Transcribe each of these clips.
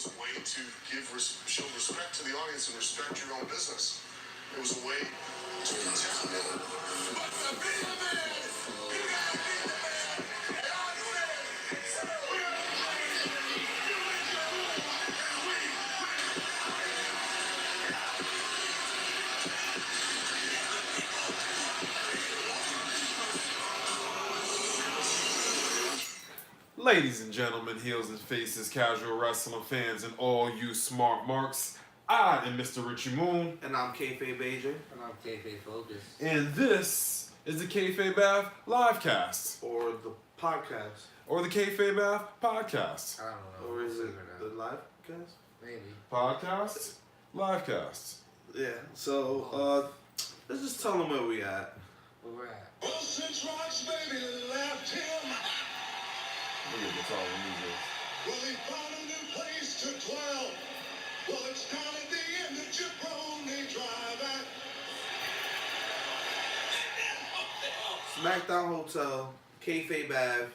was a way to show respect to the audience and respect your own business. It was a way to protect men. But the big man, you gotta be the man. And I said, we are Ladies and gentlemen, heels and faces, casual wrestling fans, and all you smart marks, I am Mr. Richie Moon. And I'm Kayfabe Asia. And I'm Kayfabe Focus. And this is the Kayfabe Bath Livecast. Or the podcast. Or the Kayfabe Bath Podcast. I don't know. Or is We'll it figure the out. live cast? Maybe. Podcast? Livecast. Yeah, so let's just tell them where we at. Where we're at. well, since Rock's baby left him, Look at the all the music. well, he found a new place to dwell. Well, it's down at the end of Jabroni Drive at SmackDown Hotel, Kayfabe Ave.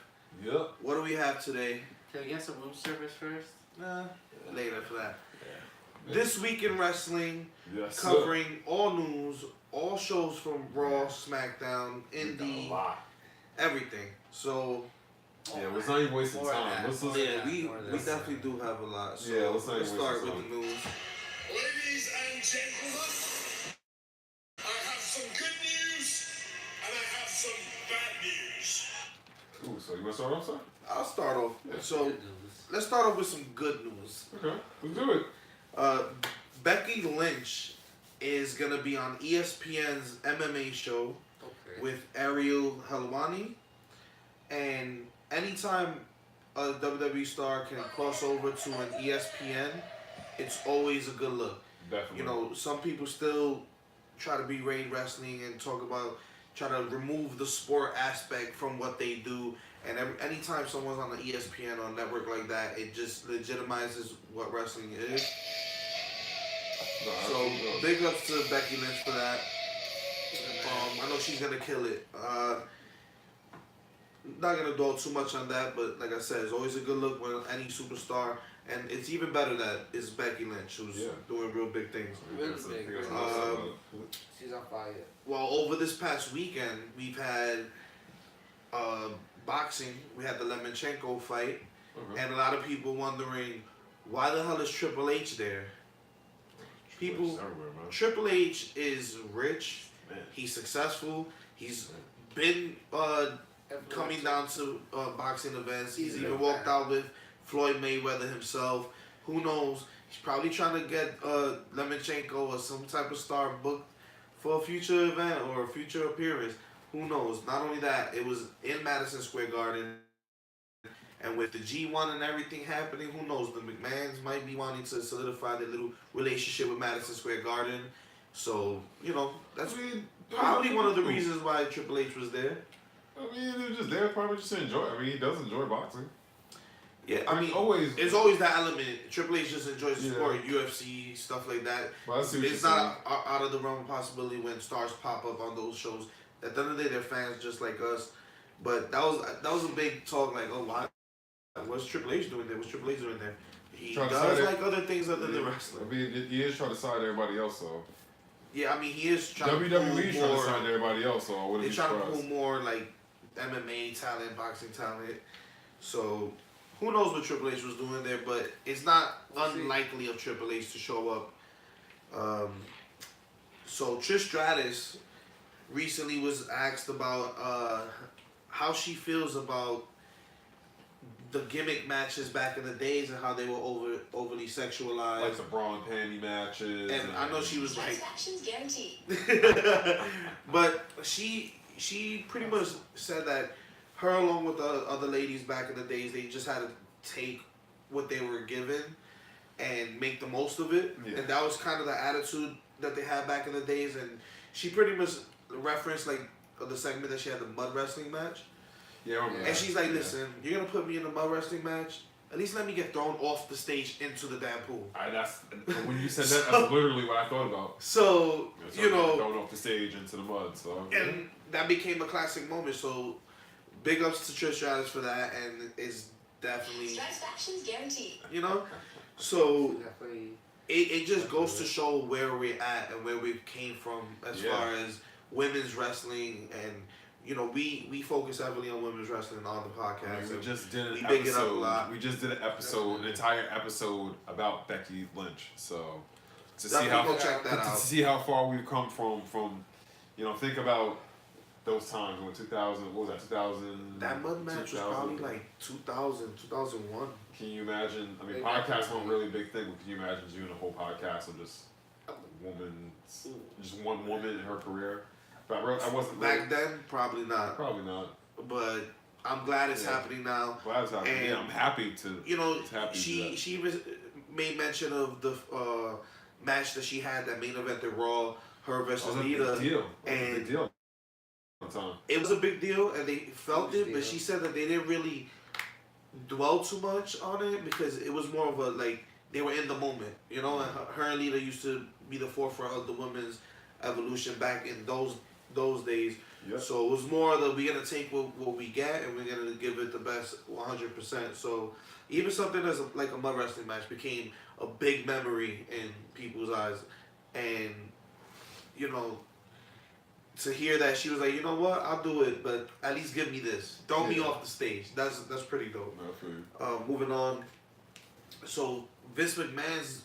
Yep. What do we have today? Can we get some room service first? Nah, later for that. This week in wrestling, Yes. covering all news, all shows from Raw, SmackDown, A Indie, lot. everything. So Yeah, let's not even wasting More than time. that. Let's More yeah, than we more than that. definitely do have a lot. So Yeah, let's not let's even start waste with the news. Ladies and gentlemen, I have some good news and I have some bad news. Ooh, so you want to start off, sir? I'll start off. So Good news. let's start off with some good news. Okay, let's do it. Becky Lynch is gonna be on ESPN's MMA show Okay. with Ariel Helwani, and anytime a WWE star can cross over to an ESPN, it's always a good look. Definitely. You know, some people still try to berate wrestling and talk about try to remove the sport aspect from what they do. And anytime someone's on the ESPN or network like that, it just legitimizes what wrestling is. No, So absolutely. big ups to Becky Lynch for that. I know she's gonna kill it. Not gonna dwell too much on that, but like I said, it's always a good look when any superstar, and it's even better that it's Becky Lynch who's Yeah. doing real big things. Really big, really She's on fire. Well, over this past weekend, we've had boxing. We had the Lemchenko fight, Okay. and a lot of people wondering why the hell is Triple H there? People, Everywhere, man. Triple H is rich. Man. He's successful. He's been coming down to boxing events. He's even walked out with Floyd Mayweather himself. Who knows? He's probably trying to get Lemchenko or some type of star booked for a future event or a future appearance. Who knows? Not only that, it was in Madison Square Garden. And with the G1 and everything happening, who knows? The McMahons might be wanting to solidify their little relationship with Madison Square Garden. So, you know, that's I mean, probably one of the reasons why Triple H was there. I mean, they're just there probably just to enjoy. I mean, he does enjoy boxing. Yeah, I mean, always. it's always that element. Triple H just enjoys the Yeah. sport, UFC, stuff like that. Well, I see what It's you're not out of the realm of possibility when stars pop up on those shows. At the end of the day, they're fans just like us. But that was a big talk, like, oh, why? What's Triple H doing there? What's Triple H doing there? He Trying to does side like other things other than I wrestling. mean, he is trying to side everybody else, so. Yeah, I mean, he is trying to WWE's pull trying to more. side everybody else, so I wouldn't They're be trying to pull surprised. more like MMA talent, boxing talent. So who knows what Triple H was doing there, but it's not unlikely of Triple H to show up. So Trish Stratus recently was asked about how she feels about the gimmick matches back in the days and how they were overly sexualized. Like the bra and panty matches. And I know she was like, Transactions guaranteed. but she pretty much said that her along with the other ladies back in the days, they just had to take what they were given and make the most of it. Yeah. And that was kind of the attitude that they had back in the days. And she pretty much referenced like the segment that she had the mud wrestling match. Yeah, I remember And that. she's like, Yeah. listen, you're going to put me in a mud wrestling match? At least let me get thrown off the stage into the damn pool. That's when you said that. That's literally what I thought about. So, So you know, going off the stage into the mud. So and that became a classic moment. So, big ups to Trish Stratus for that, and it's definitely, Satisfaction's guaranteed. you know. So Definitely. it just goes to show where we're at and where we came from as Yeah. far as women's wrestling, and you know we focus heavily on women's wrestling on the I podcast. mean, we and just did we an big it up a episode. lot. We just did an entire episode about Becky Lynch. So to see Definitely how go check that to out. see how far we've come from, think about those times when 2000. What was that? 2000. That mud match was 2000. probably like 2000, 2001. Can you imagine? I mean, Way podcasts back. weren't really a big thing, but can you imagine doing a whole podcast of just a woman, just one woman in her career? But I wasn't Back then, probably not. Probably not. But I'm glad it's Yeah. happening now. Glad it's happening. And, Yeah, I'm happy to. You know, It's happy to do that. she made mention of the match that she had, that main event at Raw, her That versus was a big Lita. deal. That was a and- big deal. At the time. It was a big deal, and they felt Huge it, but deal. she said that they didn't really dwell too much on it because it was more of a, like, they were in the moment, you know. And her and Lita used to be the forefront of the women's evolution back in those days. Yep. So it was more that we're gonna take what we get and we're gonna give it the best 100%. So even something as like a mud wrestling match became a big memory in people's eyes, and you know, to hear that she was like, you know what, I'll do it, but at least give me this. Throw me Yeah. off the stage. That's pretty dope. No, I feel you. Moving on. So Vince McMahon's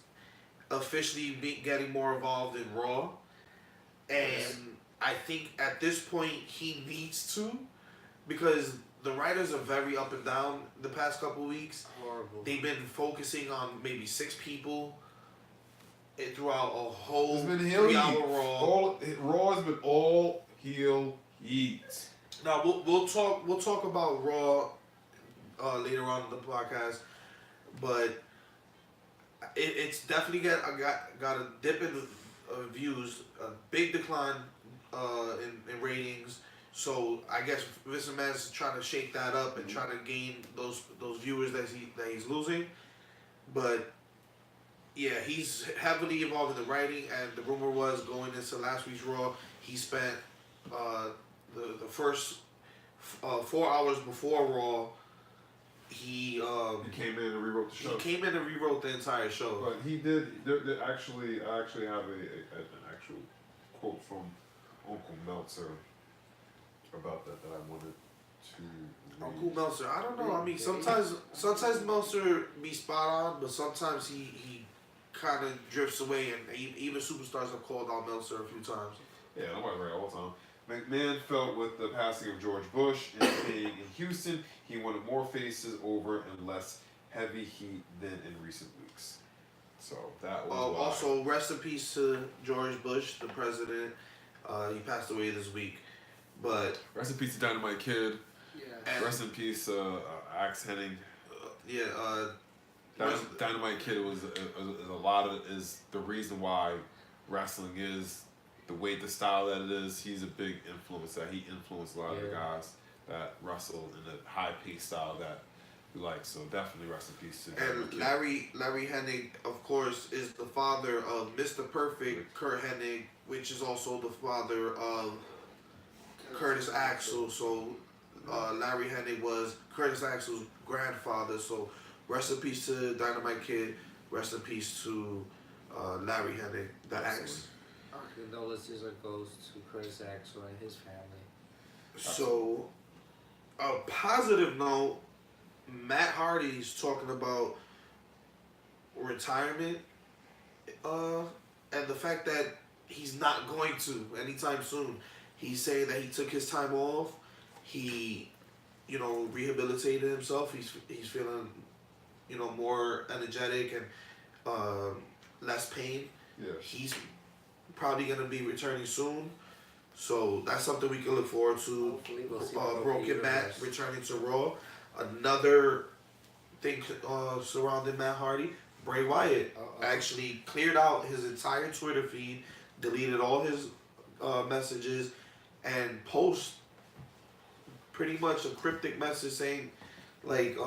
officially getting more involved in Raw, and I think at this point he needs to, because the writers are very up and down the past couple weeks. Horrible. They've been focusing on maybe 6 people throughout a whole It's been heel 3-hour heat. Raw. Raw has been all heel heat. Now we'll talk about Raw later on in the podcast, but it's definitely got a dip in views, a big decline in ratings. So I guess Vince McMahon's trying to shake that up and trying to gain those viewers that he's losing, but. Yeah, he's heavily involved in the writing, and the rumor was going into last week's Raw, he spent the first 4 hours before Raw, he He came in and rewrote the show. came in and rewrote the entire show. But he did. I actually have an actual quote from Uncle Meltzer about that I wanted to read. Uncle Meltzer, I don't know. I mean, sometimes Meltzer be spot on, but sometimes he kind of drifts away, and even superstars have called out Meltzer a few times. Yeah, nobody's right all the time. McMahon felt with the passing of George Bush and being in Houston, he wanted more faces over and less heavy heat than in recent weeks. So that was why. Also, rest in peace to George Bush, the president. He passed away this week, but Rest in peace to Dynamite Kid. Yeah. and, Rest in peace, Axe Henning. yeah, Dynamite Kid is the reason why wrestling is the way, the style that it is. He's a big influence. That he influenced a lot of the Yeah. guys that wrestle in the high paced style that we like. So definitely rest in peace to Dynamite and Kid. Larry Hennig, of course, is the father of Mr. Perfect, Kurt Hennig, which is also the father of Curtis Axel. So Larry Hennig was Curtis Axel's grandfather. So rest in peace to Dynamite Kid. Rest in peace to Larry Hennig, the Axe. Our condolences goes to Curtis Axel and his family. So, a positive note, Matt Hardy's talking about retirement, and the fact that he's not going to anytime soon. He's saying that he took his time off. He, rehabilitated himself. He's feeling, more energetic and less pain. Yeah. He's probably gonna be returning soon, so that's something we can look forward to. Hopefully we'll see Broken Matt returning to Raw. Another thing surrounding Matt Hardy, Bray Wyatt actually cleared out his entire Twitter feed, deleted all his messages, and post pretty much a cryptic message saying, like,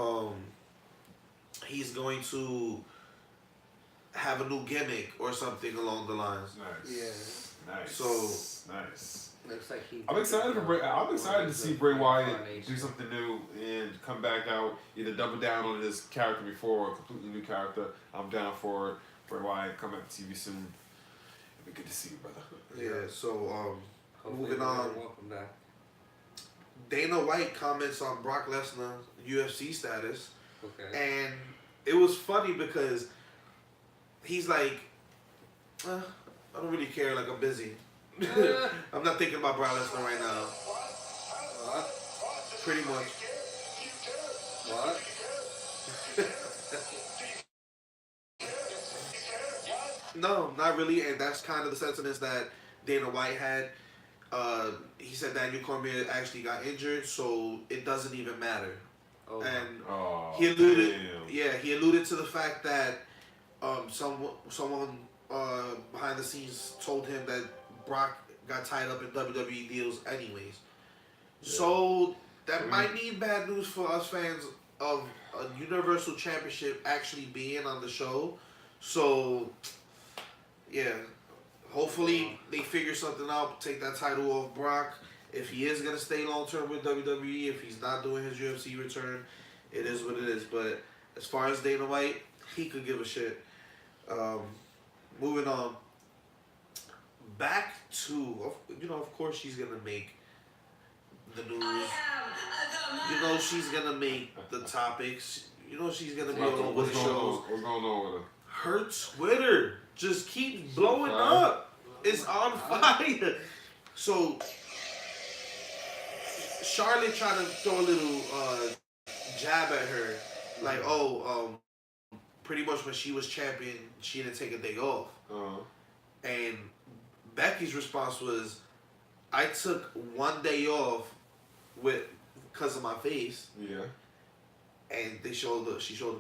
he's going to have a new gimmick or something along the lines. Nice. Yeah. Nice. So- nice. Looks like he. I'm excited for Bray. I'm excited to see Bray Wyatt do something new and come back out, either double down on his character before or a completely new character. I'm down for it. Bray Wyatt come back to TV soon. It'll be good to see you, brother. Yeah. So Hopefully moving on. Welcome back. Dana White comments on Brock Lesnar UFC status, Okay. and it was funny because he's like, I don't really care. Like I'm busy. I'm not thinking about Brock Lesnar right now. What? Pretty much. What? No, not really, and that's kind of the sentiments that Dana White had. He said Daniel Cormier actually got injured, so it doesn't even matter. Oh. And Oh, he alluded, damn. he alluded to the fact that someone behind the scenes told him that Brock got tied up in WWE deals anyways. So that might mean bad news for us fans of a Universal Championship actually being on the show. So, yeah, hopefully they figure something out, take that title off Brock. If he is going to stay long-term with WWE, if he's not doing his UFC return, it is what it is. But as far as Dana White, he could give a shit. Moving on. Back to, of course she's going to make the news. You know she's going to make the topics. You know she's going to be all over What's the going shows. on? What's going on with her? Her Twitter just keeps blowing up. It's on fire. So Charlotte tried to throw a little jab at her, like, pretty much when she was champion, she didn't take a day off. And Becky's response was, I took one day off because of my face. Yeah. And she showed the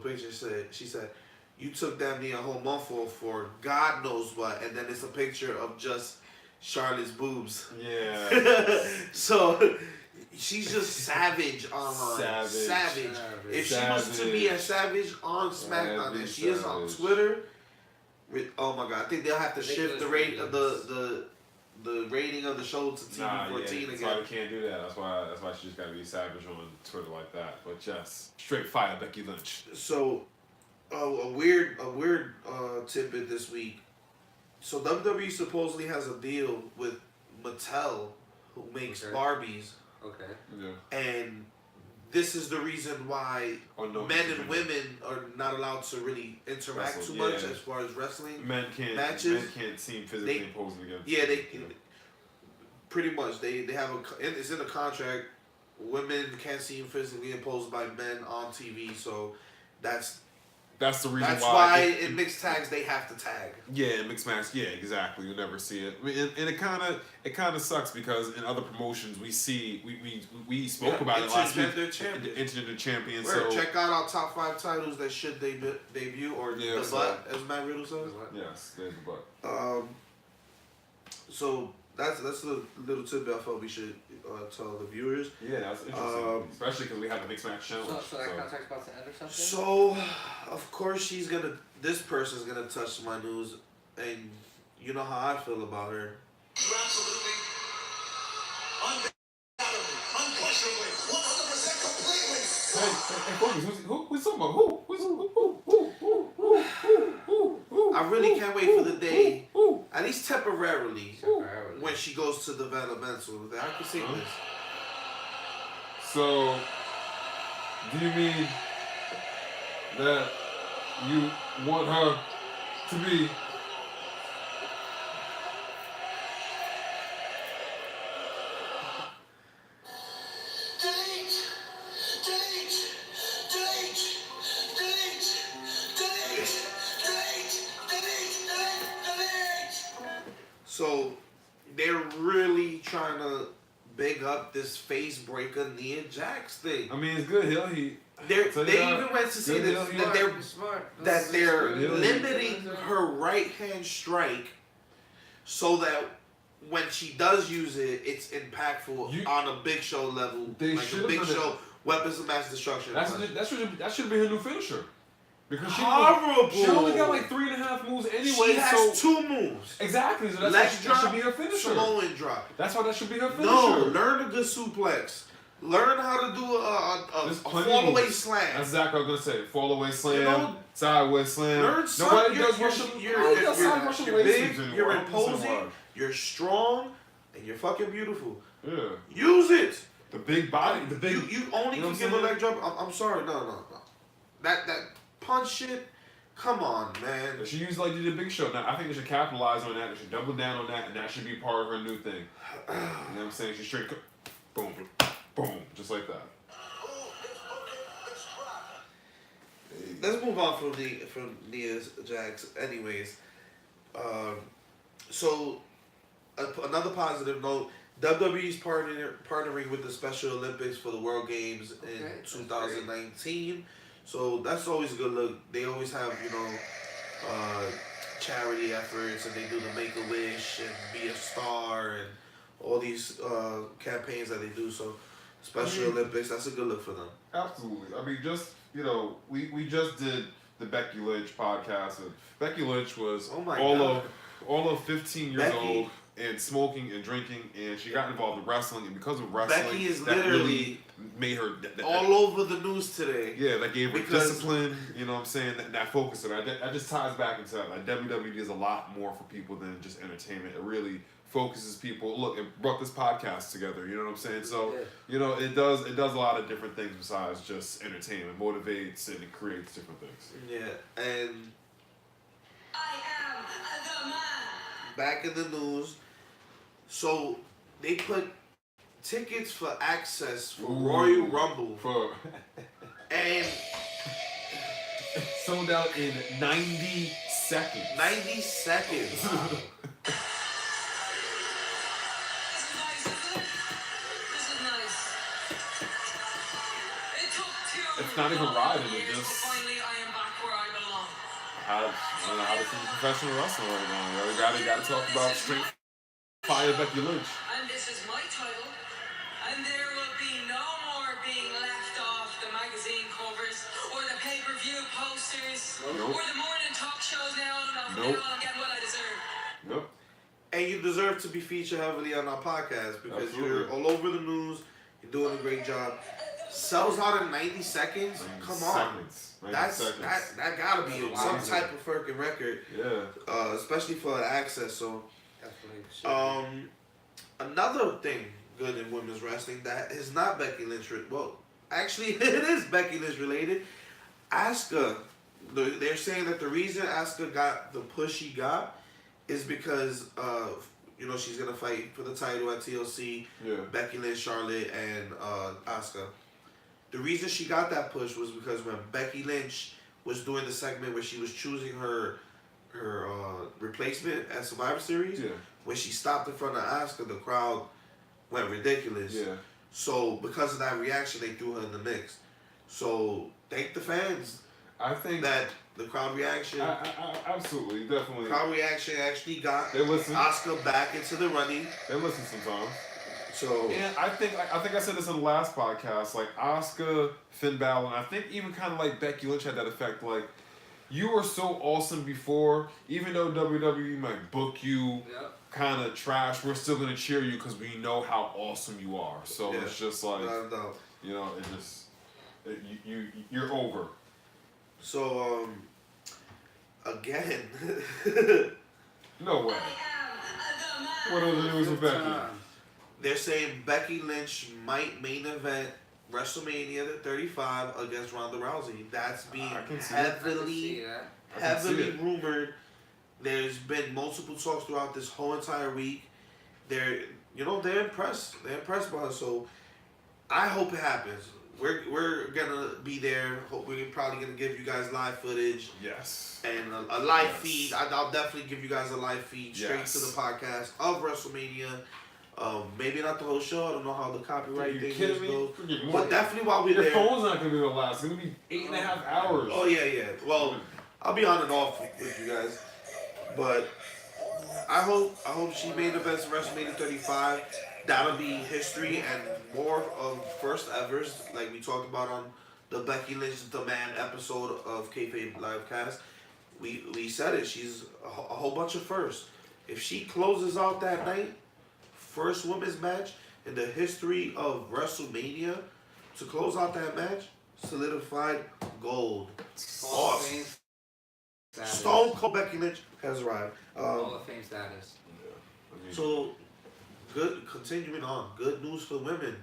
picture. She said, you took damn near a whole month off for God knows what, and then it's a picture of just Charlotte's boobs. Yeah. So she's just savage online. Savage. If she was to be a savage on SmackDown, and she is on Twitter, oh my God, I think they'll have to shift the rate of the rating of the show to TV 14 again. That's why we can't do that. That's why she just got to be savage on Twitter like that. But yes, straight fire Becky Lynch. So, a weird tidbit this week. So WWE supposedly has a deal with Mattel, who makes Barbies. Okay. Yeah. And this is the reason why men and women are not allowed to really interact too much as far as wrestling matches. Men can't seem physically imposing against. Yeah, pretty much they have it's in the contract. Women can't seem physically imposed by men on TV, so that's the reason that's why. why in mixed tags they have to tag. Yeah, in mixed match. Yeah, exactly. You never see it. I mean, and it kind of sucks because in other promotions we spoke about it last week. Intergender champions. So check out our top 5 titles that should debut or the butt, as Matt Riddle says. Yes, there's the butt. So that's a little tidbit I felt we should tell the viewers. Yeah, that's interesting. Especially because we have the mixed match challenge. So that contract's about to end or something? So, of course this person's gonna touch my news, and you know how I feel about her. You absolutely, undoubtedly, unquestionably, 100% completely. Hey, who's talking about? Who? I really can't wait for the day, at least temporarily, when she goes to developmental. I can see this. So, do you mean that you want her to be So they're really trying to big up this face breaker Nia Jax thing. I mean, it's good. They even went to say that they're limiting her right hand strike so that when she does use it, it's impactful on a Big Show level, like a Big Show Weapons of Mass Destruction. That should be her new finisher. Because Horrible. she only got like 3.5 moves anyway. She has so 2 moves. exactly. So Leg that drop, should be her finisher. Samoan drop. That's why that should be her finisher. No, learn a good suplex. Learn how to do There's a plenty fall of away moves. slam. That's exactly what I was gonna say. Fall away slam, You know, sideways slam. Learn Nobody something. does Russian. You're Nobody does side Russian big, laces anymore. you're I don't understand imposing, why. you're strong, and you're fucking beautiful. Yeah. Use it. The big body, the big. You only you know can what give I'm a leg saying? drop. I'm sorry. No. That punch shit. Come on, man. She used like did a big show. Now I think they should capitalize on that. They should double down on that, and that should be part of her new thing. You know what I'm saying? She straight, boom, boom, just like that. Let's move on from Nia Jax. Anyways, so another positive note: WWE's partnering with the Special Olympics for the World Games in 2019. So that's always a good look. They always have charity efforts, and they do the Make a Wish and Be a Star and all these campaigns that they do. So Special Olympics, that's a good look for them. Absolutely. I mean, just we just did the Becky Lynch podcast, and Becky Lynch was all of 15 years old and smoking and drinking, and she got involved in wrestling, and because of wrestling, Becky is that literally really made her all over the news today. Yeah, that gave her Because- discipline. You know what I'm saying? That focus, and that just ties back into that. Like WWE does a lot more for people than just entertainment. It really focuses people. Look, it brought this podcast together. You know what I'm saying? So it does a lot of different things besides just entertainment. It motivates and it creates different things. Yeah, and I am the man. back in the news, so they put tickets for access for Royal Rumble, For and sold out in 90 seconds. 90 seconds. This is nice, isn't it? This is nice. It took too It's not even long riding, it years, just- but finally I am back where I belong. I don't know how to think professional wrestling right now. We gotta talk about Strength Fire Becky Lynch. And this is my title. And there will be no more being left off the magazine covers or the pay-per-view posters Nope. or the morning talk shows now. Nope. I'm getting what I deserve. Nope. And you deserve to be featured heavily on our podcast because you're Absolutely. all over the news. You're doing a great job. Sells out in 90 seconds. Come on. Seconds. 90 That's seconds. that gotta be some Amazing. type of freaking record, Yeah. especially for the access. So, Definitely. another thing good in women's wrestling that is not Becky Lynch. Well, actually, it is Becky Lynch related. Asuka. They're saying that the reason Asuka got the push she got is because she's gonna fight for the title at TLC. Yeah. Becky Lynch, Charlotte, and Asuka. The reason she got that push was because when Becky Lynch was doing the segment where she was choosing her replacement at Survivor Series, Yeah. when she stopped in front of Asuka, the crowd went ridiculous. Yeah. So because of that reaction, they threw her in the mix. So thank the fans I think that the crowd reaction. I absolutely, definitely. Crowd reaction actually got They listen. Asuka back into the running. They listen sometimes. So And I think I said this in the last podcast. Like Asuka, Finn Balor, and I think even kind of like Becky Lynch had that effect. Like you were so awesome before, even though WWE might book you kind of trash, we're still gonna cheer you because we know how awesome you are. So Yeah. it's just like no. it just you're over. So again. No way. What are the news with Becky? They're saying Becky Lynch might main event WrestleMania 35 against Ronda Rousey. That's being I can see it. heavily I can see it. rumored. There's been multiple talks throughout this whole entire week. They're impressed. They're impressed by her. So I hope it happens. We're gonna be there. We're probably gonna give you guys live footage Yes. and a live Yes. feed. I'll definitely give you guys a live feed straight Yes. to the podcast of WrestleMania. Maybe not the whole show. I don't know how the copyright Are you thing kidding me? goes. We're getting But more. definitely while we're Your there. phone's not gonna be able to last. It's gonna be 8.5 hours. Oh yeah. Well, I'll be on and off with you guys. But I hope she main events WrestleMania 35. That'll be history and more of first evers, like we talked about on the Becky Lynch The Man episode of Kayfabe Livecast. We said it. She's a whole bunch of firsts. If she closes out that night, first women's match in the history of WrestleMania to close out that match, solidified gold. Hall of Fame status. Stone Cold Becky Lynch has arrived. Hall of Fame status. So, good. Continuing on, good news for women.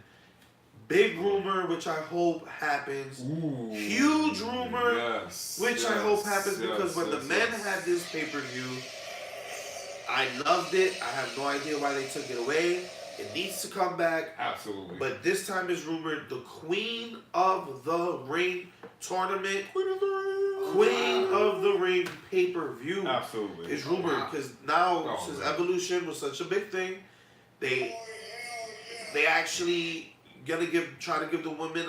Big rumor, which I hope happens. Ooh, Huge rumor, yes, which I hope happens because when the men had this pay-per-view, I loved it. I have no idea why they took it away. It needs to come back. Absolutely. But this time is rumored the Queen of the Ring tournament, Queen of the Ring pay-per-view Absolutely. is rumored because now Oh, since man. Evolution was such a big thing, they actually try to give the women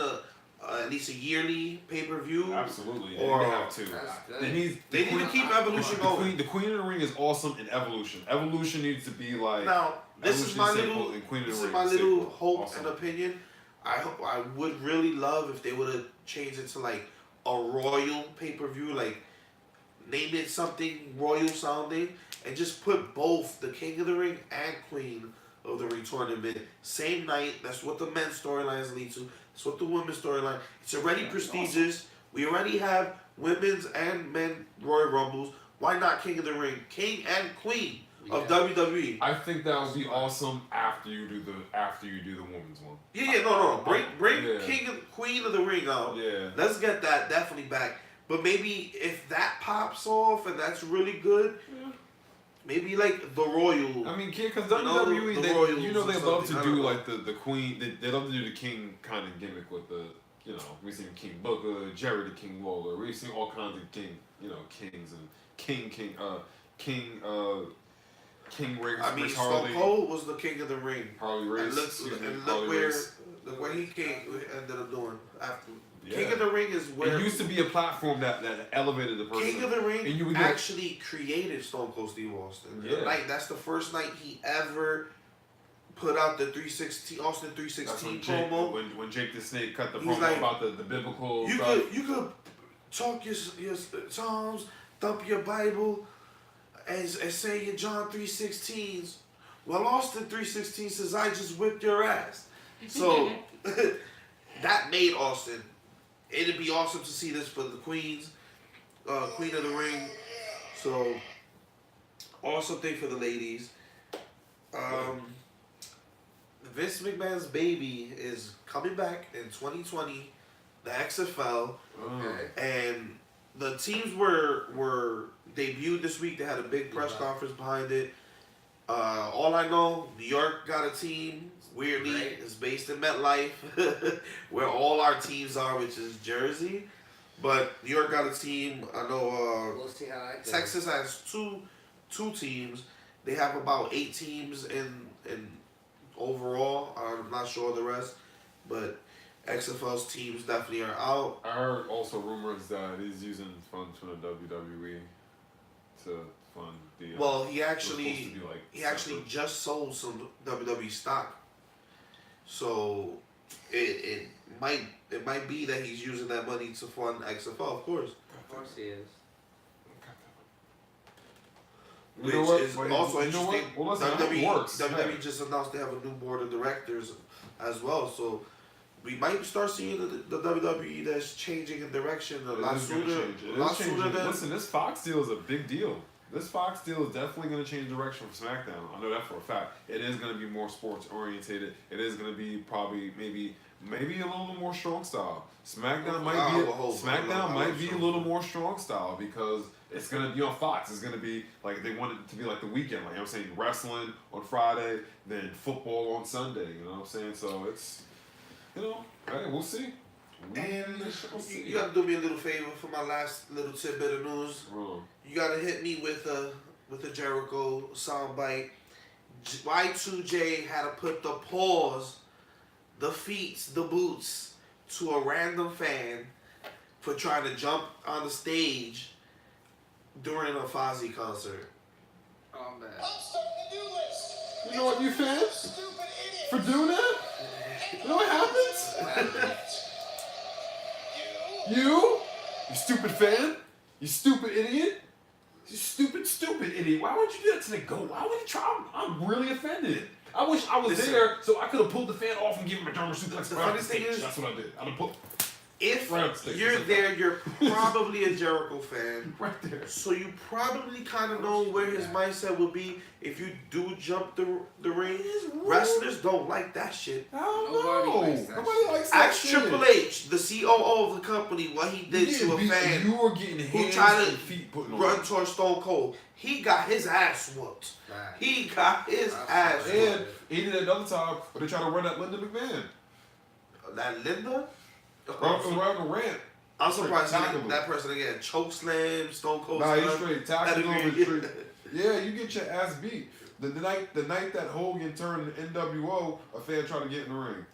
at least a yearly pay-per-view. Absolutely. Or- They have to. That's good. They need to keep Evolution going. The Queen of the Ring is awesome in Evolution. Evolution needs to be like Now, this is Evolution my staple little, and Queen of the this is Ring my is little staple. hope Awesome. and opinion. I would really love if they would have changed it to like a royal pay-per-view, like name it something royal sounding, and just put both the King of the Ring and Queen of the Ring tournament same night. That's what the men's storylines lead to. That's what the women's storyline. It's already prestigious. We already have women's and men Royal Rumbles. Why not King of the Ring, King and Queen of Yeah. WWE? I think that would be awesome after you do the women's one. Yeah, no. Bring Yeah. King and Queen of the Ring out. Yeah. Let's get that definitely back. But maybe if that pops off and that's really good, maybe like the Royal. I mean, because You know, WWE, the they, Royals you know, or they love something, to I do don't know. like the Queen. They love to do the King kind of gimmick with the, you know, we've seen King Booker, Jerry the King Lawler. We've seen all kinds of King, you know, kings and King Riggs, I mean, Rich Stone Harley, Cold was the King of the Ring. Harley And Race. look, excuse me, and Harley look where Race. he ended up doing after. Yeah. King of the Ring is where It used to be a platform that elevated the person. King of the Ring And you would get- actually created Stone Cold Steve Austin. Yeah. Like that's the first night he ever put out the Austin That's 316 when Jake, promo. when Jake the Snake cut the He's promo like, about the biblical You stuff. could talk your Psalms, thump your Bible, and say your John 3:16s. Well, Austin 3:16 says I just whipped your ass. So that made Austin. It'd be awesome to see this for the Queen of the Ring. So awesome thing for the ladies. Vince McMahon's baby is coming back in 2020, the XFL. Okay. And the teams were debuted this week. They had a big press conference behind it. All I know, New York got a team. Weirdly, Right. it's based in MetLife, where all our teams are, which is Jersey. But New York got a team. I know We'll see how that goes. Texas has two teams. They have about 8 teams in overall. I'm not sure of the rest, but XFL's teams definitely are out. I heard also rumors that he's using funds from the WWE to fund the. Well, he it was actually supposed to be, like, he actually separate. just sold some WWE stock, so it might be that he's using that money to fund XFL, of course, Of course he is. You which know what? is Wait, also you know what? interesting. Well, listen, how it works. WWE just announced they have a new board of directors as well, so we might start seeing the WWE that's changing in direction a lot It is gonna sooner. change. It A lot is sooner changing. than Listen, this Fox deal is a big deal. This Fox deal is definitely going to change direction for SmackDown. I know that for a fact. It is going to be more sports orientated. It is going to be probably maybe a little more strong style. SmackDown might I be would hope. SmackDown I might would be a hope. little more strong style because it's going to be on Fox. It's going to be like they want it to be like the weekend. Like I'm saying, wrestling on Friday, then football on Sunday. You know what I'm saying? So it's hey, we'll see. And We'll see. you gotta do me a little favor for my last little tidbit of news. Wrong. You gotta hit me with a Jericho soundbite. Y2J had to put the paws, the feet, the boots to a random fan for trying to jump on the stage during a Fozzy concert. Oh man. I'm starting a new list. You know what, you fans? Stupid idiot. For doing that? You know what happens? You You stupid fan. You stupid idiot. You stupid idiot. Why would you do that to the GOAT? Why would you try? I'm really offended. I wish I was Listen. there so I could have pulled the fan off and given him a German suplex. The right funny on thing stage. is- That's what I did. I'd have put If Right up stage. you're there, you're probably a Jericho fan. right there. So you probably kind of know where his mindset would be if you do jump the ring. Wrestlers don't like that shit. Hell Nobody no. likes that Nobody shit. likes that Ask shit. Triple H, the COO of the company, what he did You to a getting beat- fan You were getting who hands tried and to feet put on. run towards Stone Cold. He got his ass whooped. Fact. He got his ass whooped. And he did it another time where they tried to run that Linda McMahon. That Linda? Around the ramp. I'm surprised he Tackle didn't- him. that person again. Choke slam, Stone Cold Nah, he slam. straight tackled him and Pedigree. straight. Yeah, you get your ass beat. The night that Hogan turned NWO, a fan tried to get in the ring.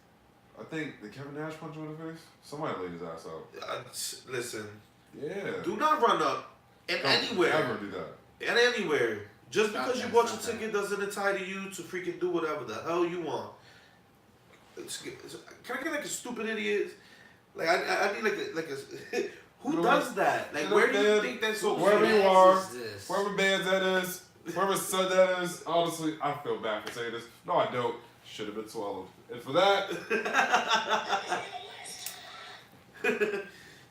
I think did Kevin Nash punch him in the face? Somebody laid his ass out. Listen, Yeah. do not run up in Don't anywhere. ever do that. And anywhere. Just Stop because you that, bought your stop that. ticket doesn't entitle you to freaking do whatever the hell you want. Can I get like a stupid idiot? Like I need like a who You know does what? that? Like You know where what, do you man? think that's so Wherever funny? you are, Is this? whoever bands that is, whoever said that is, honestly, I feel bad for saying this. No, I don't. Should have been swallowed. And for that,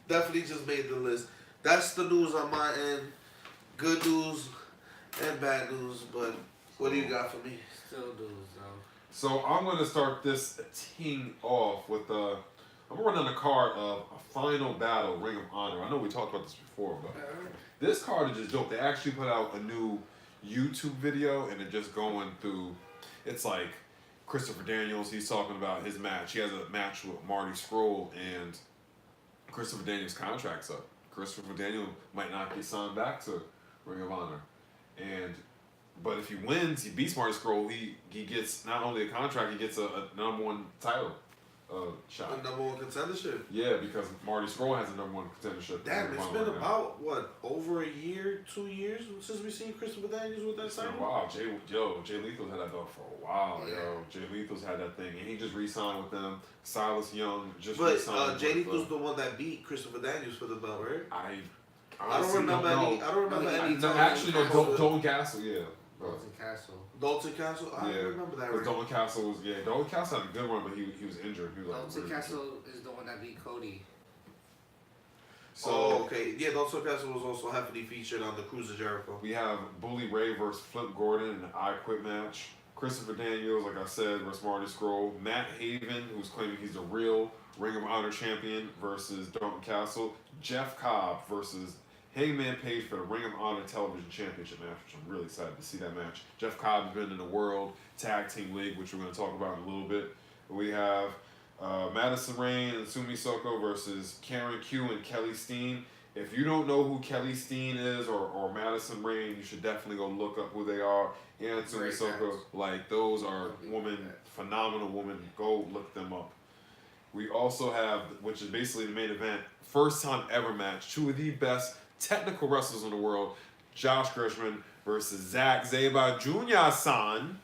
Definitely just made the list. That's the news on my end. Good news and bad news, but what do you got for me? Still dudes though. so I'm gonna start this team off with I'm gonna run down the card of a final battle, Ring of Honor. I know we talked about this before, but this card is just dope. They actually put out a new YouTube video and they're just going through. It's like Christopher Daniels. He's talking about his match. He has a match with Marty Scurll, and Christopher Daniels' contract's up. Christopher Daniels might not get signed back to Ring of Honor, but if he wins, he beats Marty Scurll. He gets not only a contract, he gets a #1 title shot. The #1 contendership. Yeah, because Marty Scurll has a #1 contendership. Damn, in it's Ring of been Honor now. about what, over a year, 2 years since we seen Christopher Daniels with that It's been a title. while. Jay Lethal's had that belt for a while, Yeah. yo. Jay Lethal's had that thing, and he just re-signed with them. Silas Young just But re-signed. Jay with, Lethal's the one that beat Christopher Daniels for the belt, right? I I don't honestly remember know. any. I don't remember No, any. No, time actually, no. Christopher- Dalton Castle, yeah. Dalton Castle. Dalton Castle. I Yeah. don't remember that. But Right. Dalton Castle was Dalton Castle had a good run, but he was injured. He was like Dalton really Castle is the one that beat Cody. So Oh, okay. Yeah, Dalton Castle was also heavily featured on the Cruise of Jericho. we have Bully Ray versus Flip Gordon in an I Quit match. Christopher Daniels, like I said, versus Marty Scurll. Matt Haven, who's claiming he's the real Ring of Honor champion, versus Dalton Castle. Jeff Cobb versus Hangman Page for the Ring of Honor Television Championship match, which I'm really excited to see that match. Jeff Cobb's been in the World Tag Team League, which we're going to talk about in a little bit. We have Madison Rain and Sumi Soko versus Karen Q and Kelly Steen. If you don't know who Kelly Steen is or Madison Rain, you should definitely go look up who they are. And Sumi Great Soko, match. like those are women, phenomenal women. Go look them up. We also have, which is basically the main event, first time ever match, two of the best technical wrestlers in the world, Josh Gershman versus Zack Sabre Jr.-san.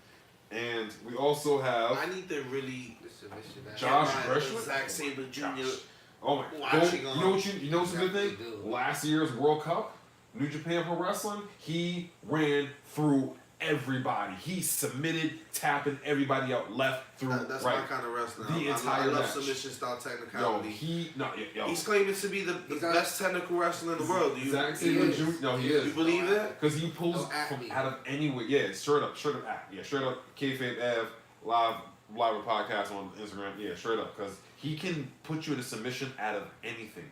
And we also have I need to really. The submission match. Josh get my Gershman? Zack Sabre Jr. Josh. Oh my! Watching You know what you know what's a good thing? Exactly, dude. Last year's World Cup, New Japan Pro Wrestling, he ran through everybody. He submitted, tapping everybody out left through That's right. my kind of wrestling. The I entire love match. submission style Yo, technicality. yo. He's claiming to be the He's best technical wrestler in the world. Do you, Zack he Sabre is. Jr. No, he He is. you believe that? Because he pulls Don't act from me. out of anywhere. Yeah, straight up act. Yeah, straight up. Kayfabe Ev live podcast on Instagram. Yeah, straight up. Because he can put you in a submission out of anything.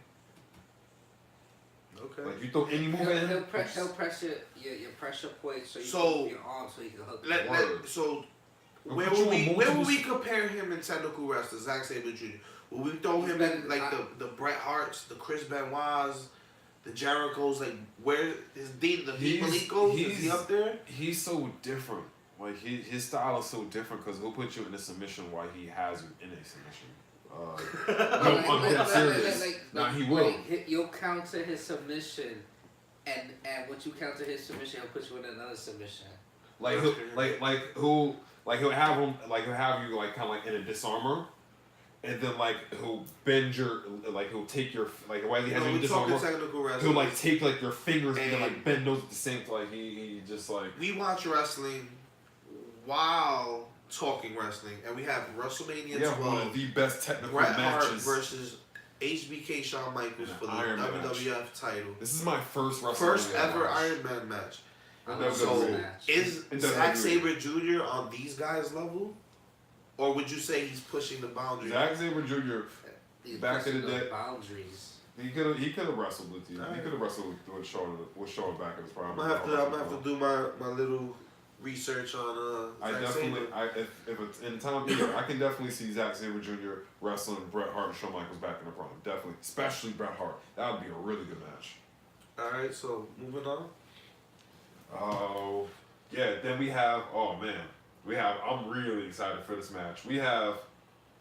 Okay. Like you throw any move at him. He'll press your pressure point so you So, can move your arm so you can hook Let, it. Word. so We'll where put will you we on where will multiple- we compare him in technical wrestling, Zack Sabre Jr.? Will we throw him in like the Bret Harts, the Chris Benoit's, the Jerichos? Like where is Dean the Pete Malenko? Is he up there? He's so different. Like his style is so different because he'll put you in a submission while he has you in a submission. No, I'm dead serious. Nah, he will. You'll counter his submission, and once you counter his submission, he'll put you in another submission. Like he'll have him like he'll have you like kind of like in a disarmer, and then like he'll bend your he'll take your while he has you we're just talking on technical wrestling. he'll like take like your fingers and, then And- like bend those at the same time. Like he just like We watch wrestling while talking wrestling, and we have WrestleMania we have one of 12. the best technical Bret Hart matches. versus HBK Shawn Michaels An for the Iron Man WWF title. This is my first WrestleMania First ever match. Iron Man match. I Never love So this WWE. match. is In Zack WWE. Sabre Jr. on these guys' level? Or would you say he's pushing the boundary? Zack Sabre Jr. He's back in the pushing day- those boundaries. He could have wrestled with you. He Alright. could have wrestled with Shawn back in his prime. I'm gonna have to do my little research on I Zack definitely, Sabre. if it's in time, yeah, I can definitely see Zack Sabre Jr. wrestling Bret Hart and Shawn Michaels back in the prime. Definitely, especially Bret Hart. That would be a really good match. Alright, so moving on. Oh, yeah. Then we have. Oh man, I'm really excited for this match. We have.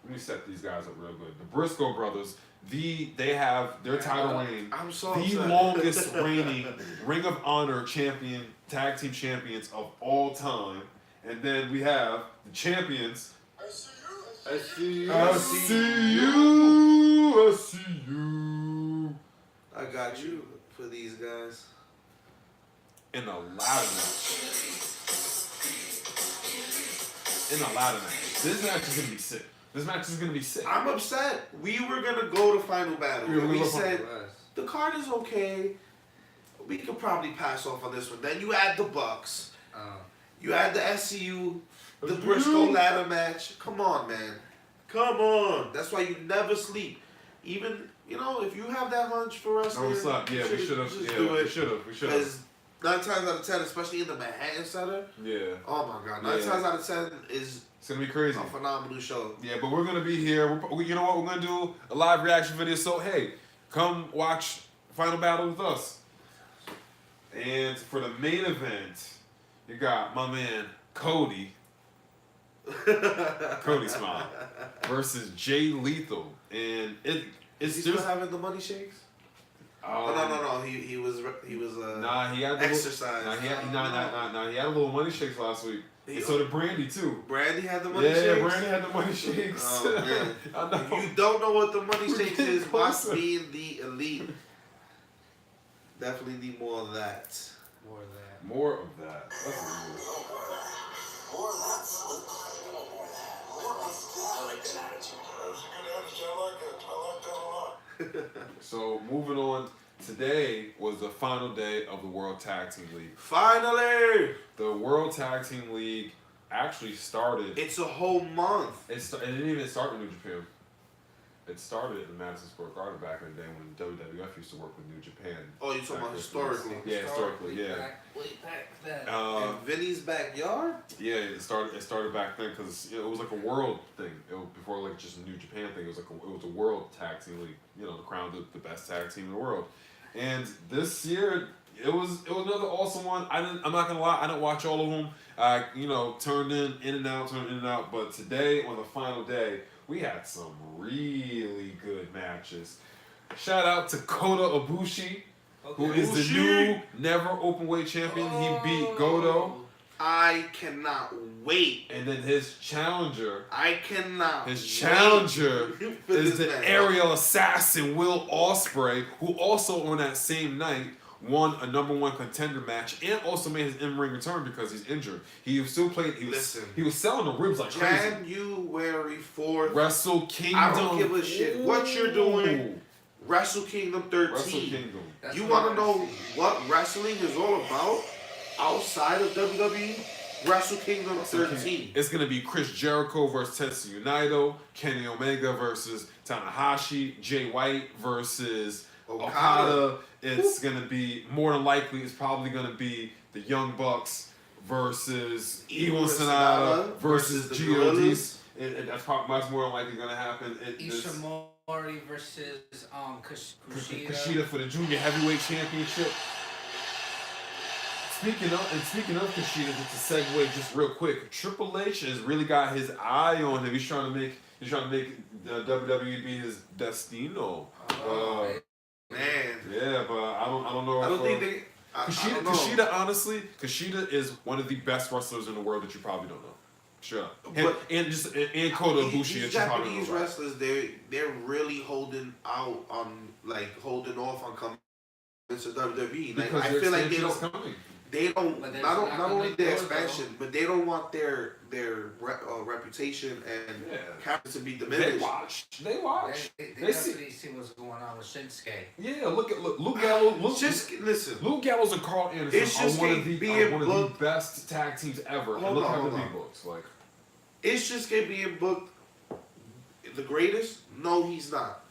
Let me set these guys up real good. The Briscoe brothers. They have their title reign. I'm so The upset. longest reigning Ring of Honor champion, tag team champions of all time. And then we have the champions. I see you. I see you. I see you. I see you. I got you for these guys. In a ladder match. In a ladder match. This match is gonna be sick. This match is gonna be sick. I'm upset. We were gonna go to Final Battle. Yeah, and we we were- said the card is okay. We could probably pass off on this one. Then you add the Bucks. You add the SCU, the SCU. Briscoe ladder match. Come on, man. Come on. That's why you never sleep. Even if you have that hunch for wrestling, No, it's not. Yeah, we should have. just Yeah, do we it. should have. We should have. Because 9 times out of 10, especially in the Manhattan Center, Yeah, oh my God, 9 Yeah. times out of 10 is it's gonna be crazy. a phenomenal show. Yeah, but we're gonna be here. You know what? We're gonna do a live reaction video. So hey, come watch Final Battle with us. And for the main event, you got my man Cody Smile versus Jay Lethal, and Is it's he still just having the money shakes? um, No. He was Nah, he had the exercise. Nah, he had he had a little money shakes last week. And so did Brandy too. Brandy had the money Yeah, shakes. Brandy had the money shakes. Oh, man. I know. If you don't know what the money We're shakes getting is, watch closer. being the elite. Definitely need more of that. More of that. More of that. That's what it is. More of that. I like that attitude. That's a good attitude. I like it. I like that a lot. So moving on, today was the final day of the World Tag Team League. Finally! The World Tag Team League actually started. It's a whole month. It didn't even start in New Japan. It started in Madison Square Garden back in the day when WWF used to work with New Japan. Oh, you're talking about Back historically. Yeah, historically, yeah. Way back then. In Vinny's backyard? Yeah, it started back then because it was like a world thing. It was before like just a New Japan thing. It was a world tag team league. Crowned the best tag team in the world. And this year it was another awesome one. I'm not gonna lie, I didn't watch all of them. I turned in and out. But today on the final day, we had some really good matches. Shout out to Kota Ibushi, who is the Ibushi. new never openweight champion. He beat Goto. I cannot wait. And then his challenger wait is for this the match. aerial assassin Will Ospreay, who also on that same night won a #1 contender match and also made his in-ring return because he's injured. He still played. Listen. He was selling the ribs like crazy. January 4th. Wrestle Kingdom. I don't give a shit what you're doing. Ooh. Wrestle Kingdom 13. Wrestle Kingdom. That's You what want to I know see. what wrestling is all about outside of WWE? Wrestle Kingdom 13. It's gonna be Chris Jericho versus Tetsuya Naito, Kenny Omega versus Tanahashi, Jay White versus Okada. It's gonna be more than likely. It's probably gonna be the Young Bucks versus Evil Sonata versus the G.O.D. Gorillas. That's probably much more than likely gonna happen. Ishimori versus Kushida. Kushida for the Junior Heavyweight Championship. Speaking of Kushida, just to segue just real quick, Triple H has really got his eye on him. He's trying to make the WWE be his destino. Man. Yeah, but I don't know. I don't if, think they. I Kushida, don't know. Kushida, honestly, Kushida is one of the best wrestlers in the world that you probably don't know. Sure. But- And Kota Ibushi These and Japanese Chicago. wrestlers, they're really holding out on holding off on coming to WWE. Like Because I their feel like expansion is coming. they don't But there's not not only gonna their go, though. expansion, but they don't want their reputation and Yeah. character to be They diminished. watch. They watch. They They see. definitely see what's going on with Shinsuke. Yeah, look at Luke Gallows. Just listen. Luke Gallows and Carl Anderson It's are just one of the being one of booked- the best tag teams ever. And Hold look on, how hold the on. big books like. Is Shinsuke being booked the greatest? No, he's not.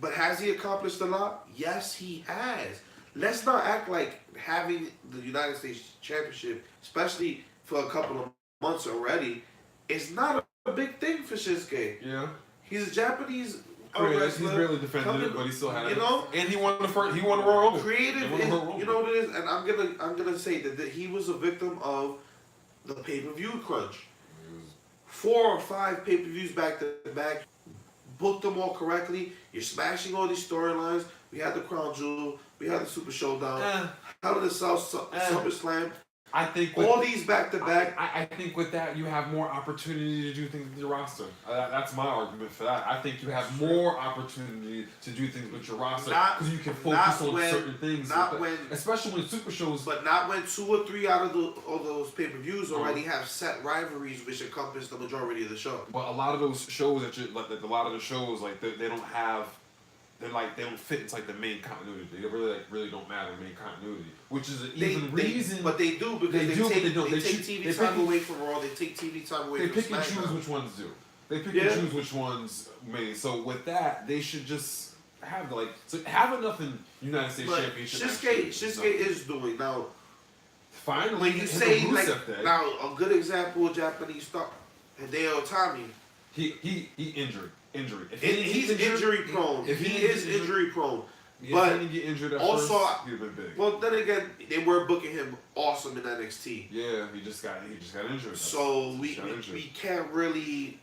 But has he accomplished a lot? Yes, he has. Let's not act like having the United States Championship, especially for a couple of months already, is not a big thing for Shinsuke. Yeah. He's a Japanese He's wrestler. barely defended coming- it, but he still had you it. know? And he won the first. He won the Royal Rumble. Creative He won the is, Royal Rumble. you know what it is, and I'm gonna say that he was a victim of the pay-per-view crunch. 4 or 5 pay-per-views back to back, booked them all correctly. You're smashing all these storylines. We had the Crown Jewel, we had the Super Showdown, Hell in the Cell, SummerSlam. I think All these back to back. I think with that you have more opportunity to do things with your roster. That's my argument for that. I think you have more opportunity to do things with your roster Not- because you can not focus on when- certain things. not But- when- especially when super shows. But not when 2 or 3 out of those pay-per-views already have set rivalries which encompass the majority of the show. But a lot of those shows that you like, a lot of the shows like they don't have. They're like they don't fit into like the main continuity. They really don't matter in main continuity, which is an even reason. But they do because They they, do, but take, they don't. they They take choose- TV they time pick- away from Raw. They take TV time away They from pick and choose SmackDown. which ones do. They pick Yeah. and choose which ones may. So with that, they should just have have enough in United States But Championship. Shinsuke is doing now. Finally, When you hit say the like Rusev Day. now, a good example of Japanese star, Hideo Itami. he injured. If He's injury prone. if He he is injured- injury prone. If But he didn't get injured at also, first, he'd have been big. Well, then again, they were booking him awesome in NXT. Yeah, he just got injured. So He we, just got we, injured. we can't really.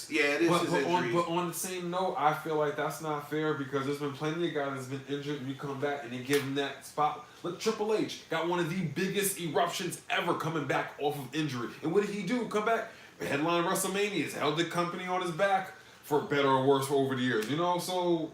Yeah, it is But, his but, injuries. on the same note, I feel like that's not fair because there's been plenty of guys that's been injured and you come back and they give him that spot. Look, Triple H got one of the biggest eruptions ever coming back off of injury. And what did he do? Come back, headline WrestleManias, held the company on his back for better or worse for over the years. You know, so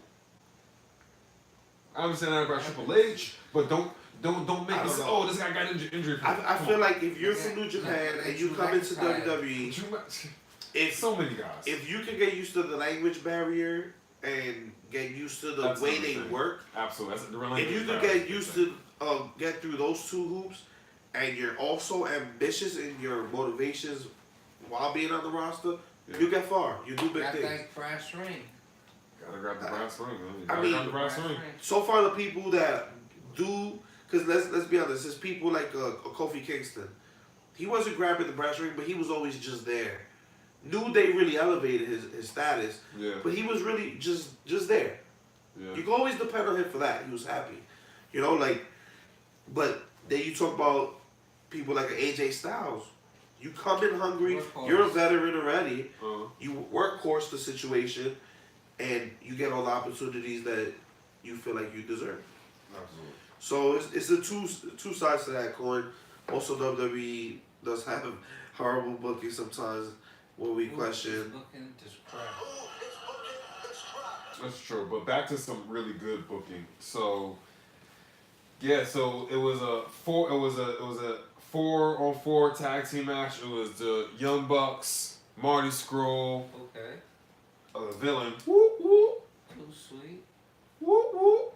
I understand that about Triple H, but don't make I me don't say, know. oh, this guy got injured. I feel like if you're from New Japan and you come into WWE, Too much. if So many guys. if you can get used to the language barrier and get used to the That's way another they thing. work, Absolutely. That's the if you can get used to get through those 2 hoops, and you're also ambitious in your motivations while being on the roster, Yeah. you get far. You do big Got things. that brass ring. Gotta grab the brass ring, man. You I gotta mean- grab the brass ring. So far, the people that do, because let's be honest, there's people like a Kofi Kingston. He wasn't grabbing the brass ring, but he was always just there. New Day really elevated his status, Yeah. but he was really just there. Yeah. You can always depend on him for that. He was happy, you know, like. But then you talk about people like AJ Styles. You come in hungry. Workhorse. You're a veteran already. Uh, You workhorse the situation, and you get all the opportunities that you feel like you deserve. absolutely. So it's the two sides to that coin. Also, WWE does have horrible booking sometimes when we question. Looking describe. Oh, it's booking, it's crap. That's true. But back to some really good booking. So yeah, so it was a 4-on-4 tag team match. It was the Young Bucks, Marty Scurll, Okay. Villain, whoop whoop, Too sweet. whoop whoop,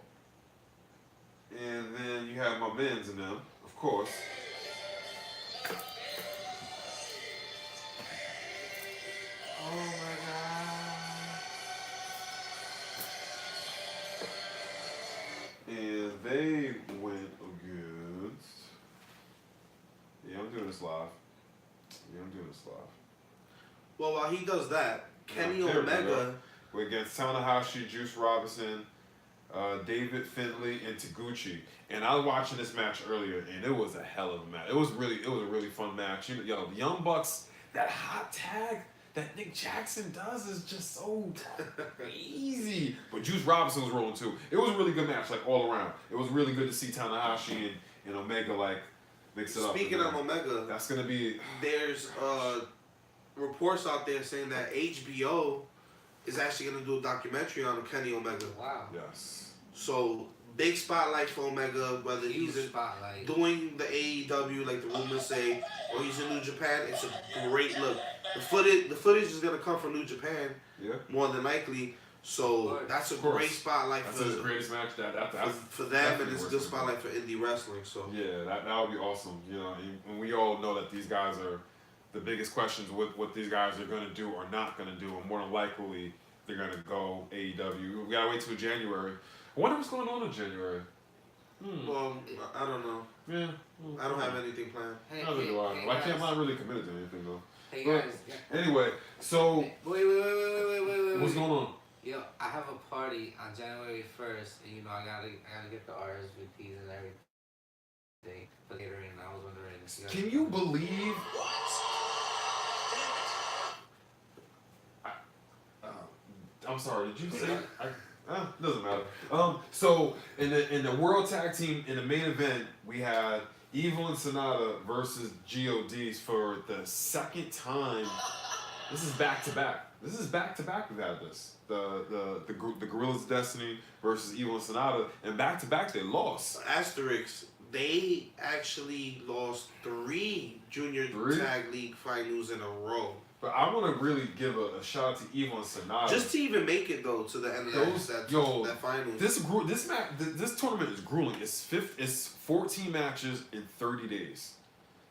and then you have my men's in them, of course. Oh my god. And they went against. Yeah, I'm doing this live. Well, while he does that, Kenny Yeah, there we Omega. go. We're against Tanahashi, Juice Robinson, David Finlay, and Taguchi. And I was watching this match earlier, and it was a hell of a match. It was a really fun match. You know, yo, the Young Bucks, that hot tag that Nick Jackson does is just so crazy. But Juice Robinson was rolling too. It was a really good match, like all around. It was really good to see Tanahashi and Omega like mix it up. Speaking and of then Omega, that's gonna be there's reports out there saying that HBO is actually going to do a documentary on Kenny Omega. Wow. yes. So big spotlight for Omega, whether Huge he's spotlight. doing the AEW like the rumors say, or he's in New Japan. It's a great look. The footage is going to come from New Japan Yeah. more than likely. So that's a Of course. great spotlight That's for his greatest match. That's for them, and definitely it's a worth good it. spotlight for indie wrestling. So Yeah, that would be awesome. You know, and we all know that these guys are the biggest questions with what these guys are going to do or not going to do, and more than likely they're going to go AEW. We gotta wait till January. I wonder what's going on in January. well, I don't know. Yeah, I don't have anything planned. Hey, Neither do I. hey, Well, I can't. I'm guys. not really committed to anything though. Hey But guys. anyway, so Wait. what's going on? Yo, I have a party on January 1st, and you know I gotta get the RSVPs and everything for catering. I was wondering if you guys. Can you believe? I'm sorry. Did you say? Doesn't matter. So in the World Tag Team in the main event, we had Evil and Sonata versus GODs for the second time. This is back to back. We've had this. The Gorillas of Destiny versus Evil and Sonata, and back to back they lost. Asterisk, they actually lost 3 junior Three? tag league finals in a row. But I want to really give a shout out to Evil and Sonata. Just to even make it though to the end of that finals. This tournament is grueling. It's 14 matches in 30 days.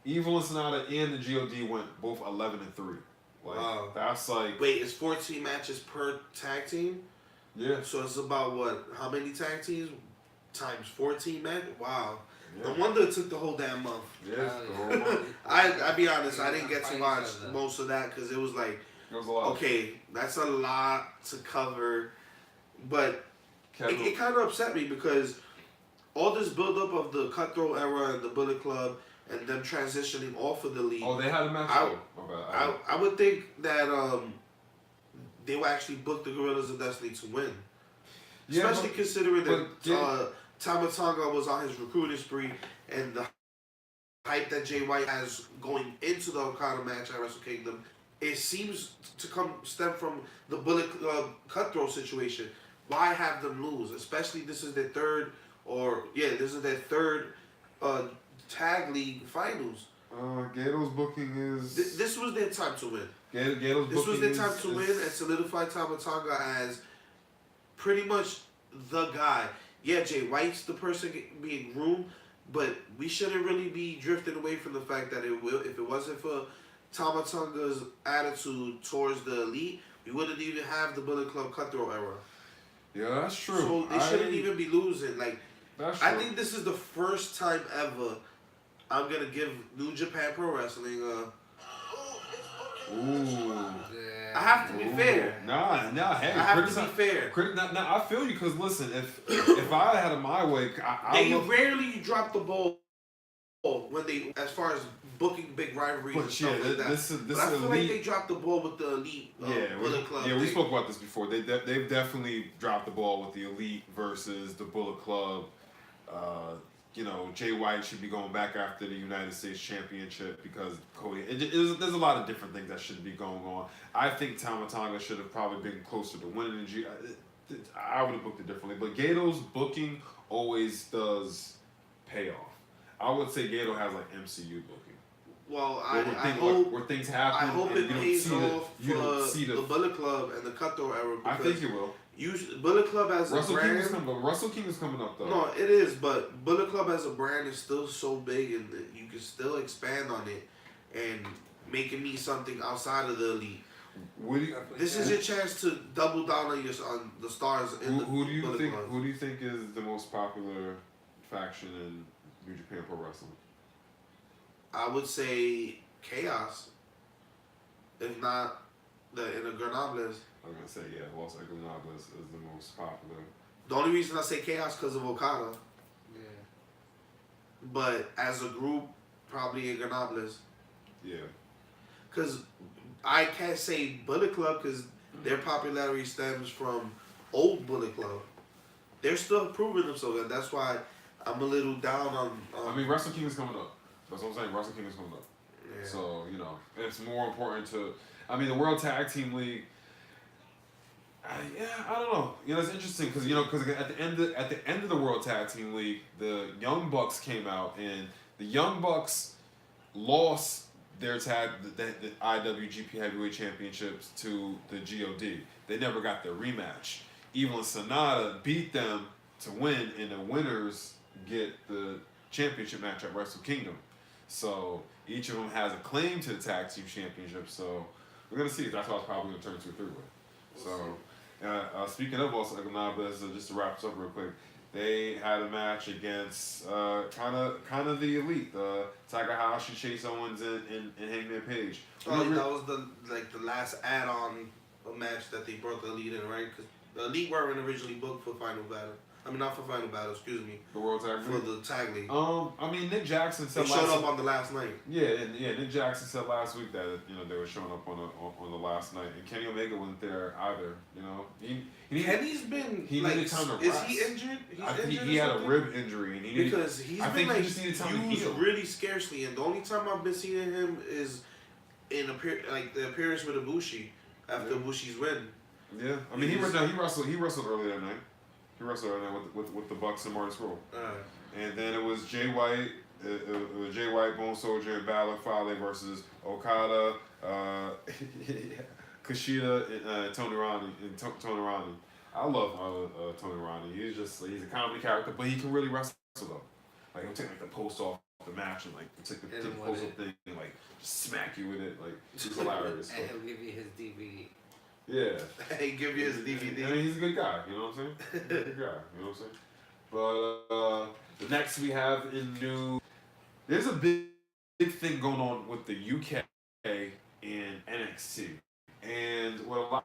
Evil and Sonata and the God went both 11-3. Like, Wow. that's like, Wait, it's 14 matches per tag team? yeah. So it's about what? How many tag teams? Times 14 men? Wow. Yeah. No wonder it took the whole damn month. Yes, Oh, I'll be honest, I didn't get to Fight watch each other. most of that because it was like, it was a lot. okay, that's a lot to cover. But Kevin, it kind of upset me because all this buildup of the Cutthroat era and the Bullet Club and them transitioning off of the league. oh, they had a match. I would think that they would actually book the Gorillas of Destiny to win. Yeah, Especially considering that but Tama Tonga was on his recruiting spree and the hype that Jay White has going into the Okada match at Wrestle Kingdom, it seems to stem from the Bullet Cutthroat situation. Why have them lose? Especially this is their third tag league finals. Gato's booking is. This was their time to win. Gato's This was booking their time is- to win and solidify Tama Tonga as pretty much the guy. Yeah, Jay White's the person being groomed, but we shouldn't really be drifting away from the fact that if it wasn't for Tama Tonga's attitude towards the elite, we wouldn't even have the Bullet Club Cutthroat era. Yeah, that's true. So they shouldn't even be losing. Like, That's true. I think this is the first time ever I'm gonna give New Japan Pro Wrestling Ooh. Yeah. I have to be fair. Nah, hey. I have to be fair. I feel you because listen, if I had it my way, They love, rarely drop the ball when they, as far as booking big rivalries and but stuff yeah, like that. this But I feel like elite. they dropped the ball with the elite Bullet Club. we thing. spoke about this before. They've definitely dropped the ball with the elite versus the Bullet Club. Jay White should be going back after the United States Championship because Cody. There's a lot of different things that should be going on. I think Tama Tonga should have probably been closer to winning the I would have booked it differently, but Gato's booking always does pay off. I would say Gato has like MCU booking. Well, Where things happen. I hope and it you don't pays see off you don't for see the Bullet Club and the Cutthroat era. I think it will. Bullet Club as Russell a King brand. is coming, but Russell King is coming up though. No, it is, but Bullet Club as a brand is still so big, and you can still expand on it and make it mean something outside of the elite. What do you, This is your chance to double down on the stars in the who do you Bullet think? Club. Who do you think is the most popular faction in New Japan Pro Wrestling? I would say Chaos, if not the Grenobles. I was gonna say Los Equinobles is the most popular. The only reason I say Chaos because of Okada, Yeah. but as a group, probably Grenobles. Yeah. Because I can't say Bullet Club because their popularity stems from old Bullet Club. They're still proving themselves, and that's why I'm a little down on. I mean, Wrestle King is coming up. That's what I'm saying. Wrestle Kingdom's coming up. Yeah. So, it's more important to. I mean, the World Tag Team League. I don't know. It's interesting because at the end of the World Tag Team League, the Young Bucks came out and the Young Bucks lost their the IWGP Heavyweight Championships to the God. They never got their rematch. Evil and Sonata beat them to win, and the winners get the championship match at Wrestle Kingdom. So each of them has a claim to the tag team championship. So we're gonna see. That's what I was probably gonna turn to a three-way. So speaking of Los Econobas, just to wrap this up real quick, they had a match against kind of the elite, Takahashi, Chase Owens, and Hangman Page. Oh, that was the last add-on match that they brought the elite in, right? Because the elite weren't originally booked for Final Battle. I mean, not for Final Battle, excuse me. The World Tag League? For the Tag League. I mean, Nick Jackson said they showed up on the last night. Yeah, Nick Jackson said last week that they were showing up on the last night, and Kenny Omega wasn't there either. Kenny's been needed time to is rest. he injured? He had a rib injury, and he because he's been he just needed time to used heal. really scarcely, and the only time I've been seeing him is in the appearance with Ibushi after Ibushi's win. Yeah, I mean he wrestled earlier that night. He wrestled earlier with the Bucks and Marty Scurll. And then it was Jay White, Bone Soldier, and Balor Fale versus Okada, Kushida, and Tony Ronnie. I love Tony Ronnie. He's a comedy character, but he can really wrestle though. Like he'll take the post off the match and take the post off thing and just smack you with it. It's hilarious. And he'll give you his DVD. Yeah. He give you his DVD. I mean, he's a good guy, you know what I'm saying? He's a good guy, you know what I'm saying? But the next we have there's a big thing going on with the UK and NXT. And what a lot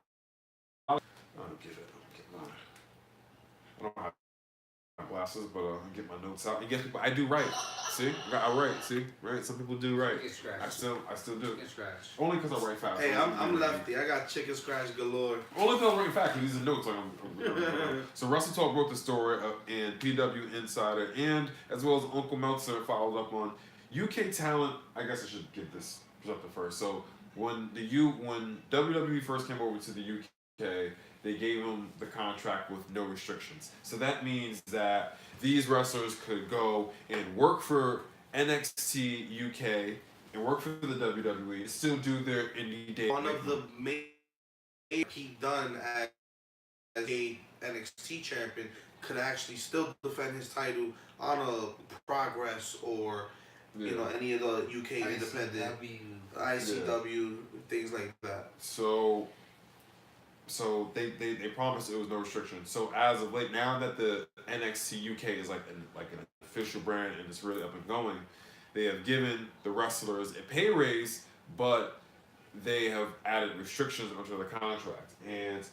I don't get it. I don't have my glasses, but I get my notes out. And guess what? I do right. See? I write, see? Right? Some people do right. I still do. Chicken scratch. Only because I write fast. Hey, I'm lefty. I got chicken scratch galore. Only because I write fast, because these are notes. So Russell Talk wrote the story, and PW Insider, and as well as Uncle Meltzer followed up on UK talent. I guess I should get this up to first. So when WWE first came over to the UK, they gave them the contract with no restrictions. So that means that these wrestlers could go and work for NXT UK and work for the WWE and still do their indie day. One of the main he done as a NXT champion could actually still defend his title on a Progress or any of the UK independent ICW things like that. So they promised it was no restriction. So as of late, now that the NXT UK is like an official brand and it's really up and going, they have given the wrestlers a pay raise, but they have added restrictions onto the contract. And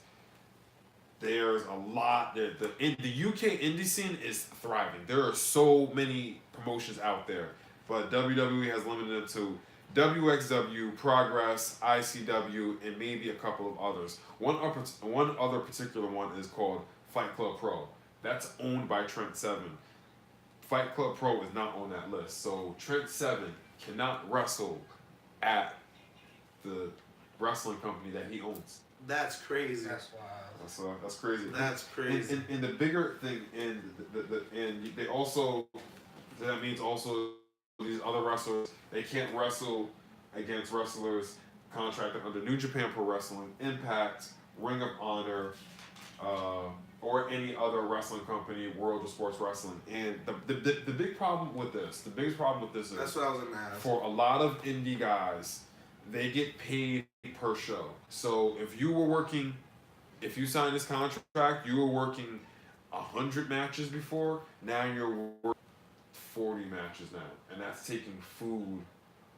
there's a lot. The UK indie scene is thriving. There are so many promotions out there, but WWE has limited them to WXW, Progress, ICW, and maybe a couple of others. One other particular one is called Fight Club Pro. That's owned by Trent Seven. Fight Club Pro is not on that list. So Trent Seven cannot wrestle at the wrestling company that he owns. That's crazy. That's wild. That's crazy. That's crazy. And the bigger thing, and they also, that means also these other wrestlers, they can't wrestle against wrestlers contracted under New Japan Pro Wrestling, Impact, Ring of Honor, or any other wrestling company, World of Sports Wrestling. And the big problem with this, is that's what I was gonna ask. For a lot of indie guys, they get paid per show. So if you signed this contract, you were working 100 matches before, now you're working 40 matches now, and that's taking food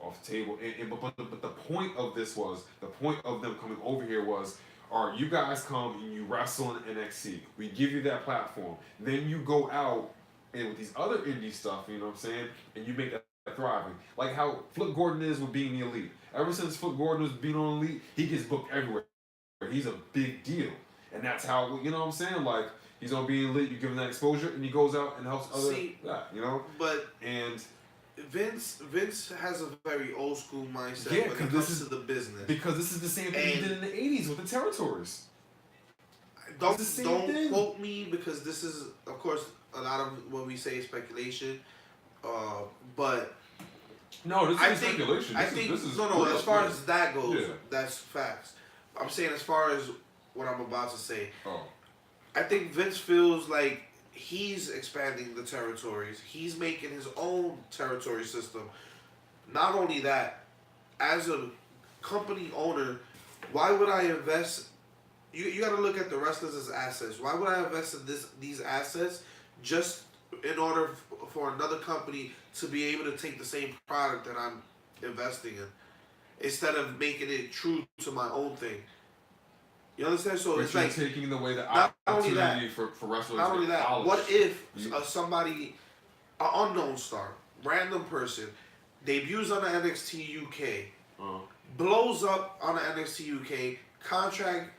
off the table. But the point of them coming over here was, all right, you guys come and you wrestle in NXT. We give you that platform. Then you go out and with these other indie stuff, you know what I'm saying, and you make that thriving. Like how Flip Gordon is with being the Elite. Ever since Flip Gordon was being on Elite, he gets booked everywhere. He's a big deal, and that's how, you know what I'm saying, like. He's gonna be elite. You give him that exposure, and he goes out and helps other. See, you know. But and Vince has a very old school mindset Yeah, when it 'cause comes this is- to the business. Because this is the same thing he And- did in the 80s with the territories. Don't It's the same don't thing. quote me because this is of course a lot of what we say is speculation. But No, this I is think speculation. I This think is no. real, As far real. as that goes, Yeah. that's facts. I'm saying as far as what I'm about to say, Oh, I think Vince feels like he's expanding the territories. He's making his own territory system. Not only that, as a company owner, why would I invest? You got to look at the wrestlers as assets. Why would I invest in these assets just in order for another company to be able to take the same product that I'm investing in, instead of making it true to my own thing? You understand? So but it's you're like taking away the not only opportunity that- for wrestlers not to only get that. polished. What if You- somebody, an unknown star, random person, debuts on the NXT UK, blows up on the NXT UK contract?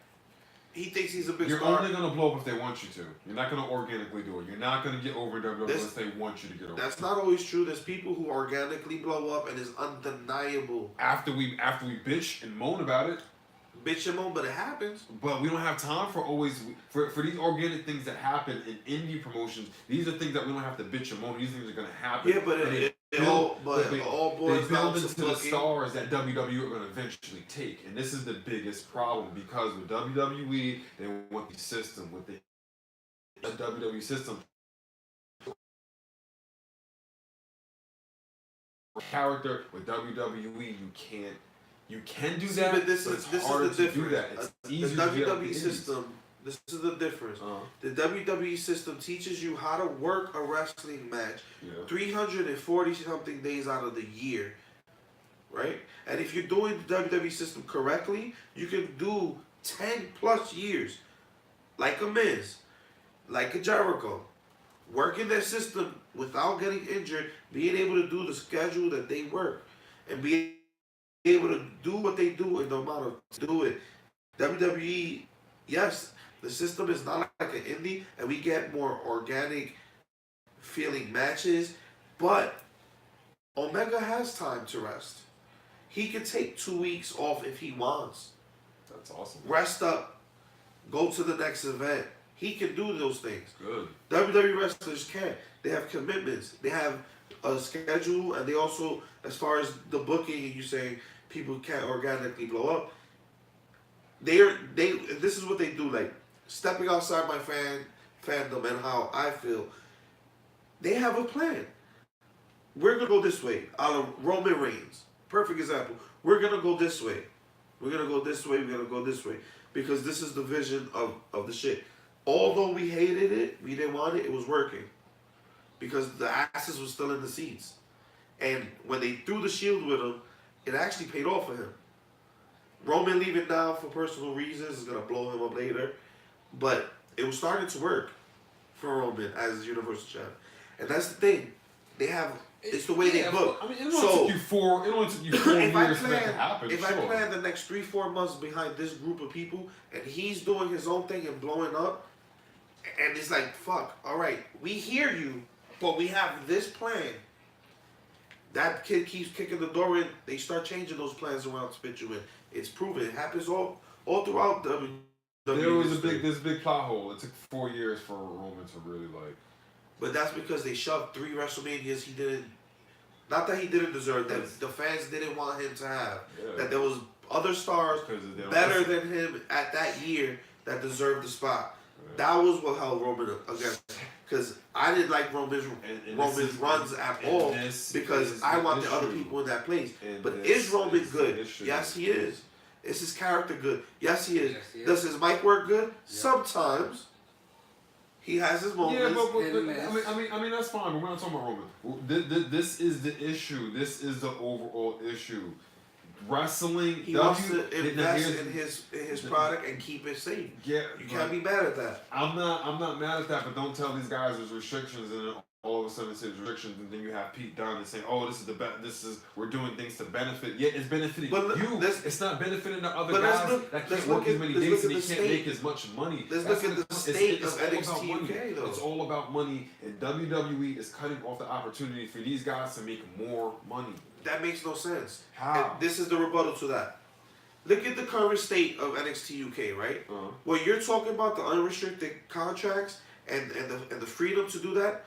He thinks he's a big You're star. only gonna blow up if they want you to. You're not gonna organically do it. You're not gonna get over WWE This- unless they want you to get over. That's not always true. There's people who organically blow up and it's undeniable. After we bitch and moan about it, Bitch and moan, but it happens. but we don't have time for always for these organic things that happen in indie promotions. These are things that we don't have to bitch and moan. These things are gonna happen. Yeah, but And it build- all they boils down build to into the booking. stars that WWE are going to eventually take, and this is the biggest problem because with WWE they want the system with the WWE system character with WWE you can do See, that, but this it's is harder the to difference. do that. It's The easier to do that with WWE the indies. system. This is the difference. Uh-huh. The WWE system teaches you how to work a wrestling match Yeah. 340 something days out of the year, right? And if you're doing the WWE system correctly, you can do 10 plus years, like a Miz, like a Jericho, working their system without getting injured, being able to do the schedule that they work, and being able to do what they do in the amount of do it. WWE, yes, the system is not like an indie, and we get more organic feeling matches, but Omega has time to rest. He can take 2 weeks off if he wants. That's awesome. Rest up, go to the next event. He can do those things. Good. WWE wrestlers can't. They have commitments. They have a schedule, and they also, as far as the booking, and you saying people can't organically blow up. They this is what they do. Like stepping outside my fandom and how I feel. They have a plan. We're gonna go this way. Out of Roman Reigns, perfect example. We're gonna go this way. We're gonna go this way. We're gonna go this way because this is the vision of the shit. Although we hated it, we didn't want it. It was working because the asses was still in the seats, and when they threw the Shield with him, it actually paid off for him. Roman leaving now for personal reasons is gonna blow him up later, but it was starting to work for Roman as Universal Champion, and that's the thing. They have it's the way they book. I mean, it only So took you 4 if I years for that to plan, happen. if sure. I plan the next 3-4 months behind this group of people, and he's doing his own thing and blowing up, and it's like, fuck, all right, we hear you, but we have this plan. That kid keeps kicking the door in. They start changing those plans around to fit you in. It's proven. It happens all throughout WWE. There's a big plot hole. It took 4 years for Roman to really like. But that's because they shoved 3 WrestleManias he didn't. Not that he didn't deserve. That the fans didn't want him to have. Yeah. That there was other stars Because they don't better listen. than him at that year that deserved the spot. Yeah. That was what held Roman against. Because I didn't like Roman's And Roman's this is- runs at and all this because is I the want the other issue. people in that place. And But this is Roman is the good? issue. Yes, he is. Is his character good? Yes, he is. Yes, he is. Does his mic work good? Sometimes. He has his moments. Yeah, but Hit and miss. I mean that's fine. But we're not talking about Roman. This is the issue. This is the overall issue. Wrestling. He wants to now invest here's- in his product and keep it safe. Yeah, You but can't be mad at that. I'm not mad at that. But don't tell these guys there's restrictions and then all of a sudden says restrictions, and then you have Pete Dunne saying, "Oh, this is the best. We're doing things to benefit." Yeah, it's benefiting But you. let's- It's not benefiting the other but let's guys look- that let's can't work look as at- many let's days look and at they the can't state. make as much money. Let's That's look at what the it's- state it's of all NXT about money. UK, though. It's all about money, and WWE is cutting off the opportunity for these guys to make more money. That makes no sense. How? And this is the rebuttal to that. Look at the current state of NXT UK, right? Uh-huh. When you're talking about the unrestricted contracts and the freedom to do that,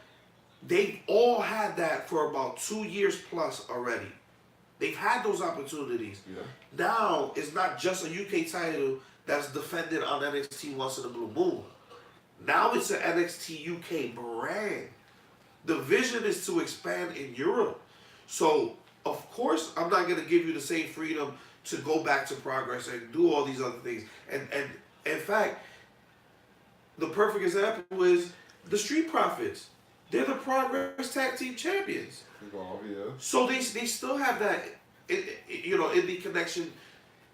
they've all had that for about 2 years plus already. They've had those opportunities. Yeah. Now it's not just a UK title that's defended on NXT once in a blue moon. Now it's an NXT UK brand. The vision is to expand in Europe. So of course I'm not gonna give you the same freedom to go back to Progress and do all these other things. And in fact, the perfect example is the Street Profits. They're the Progress Tag Team Champions. Evolve, yeah. So they still have that, indie connection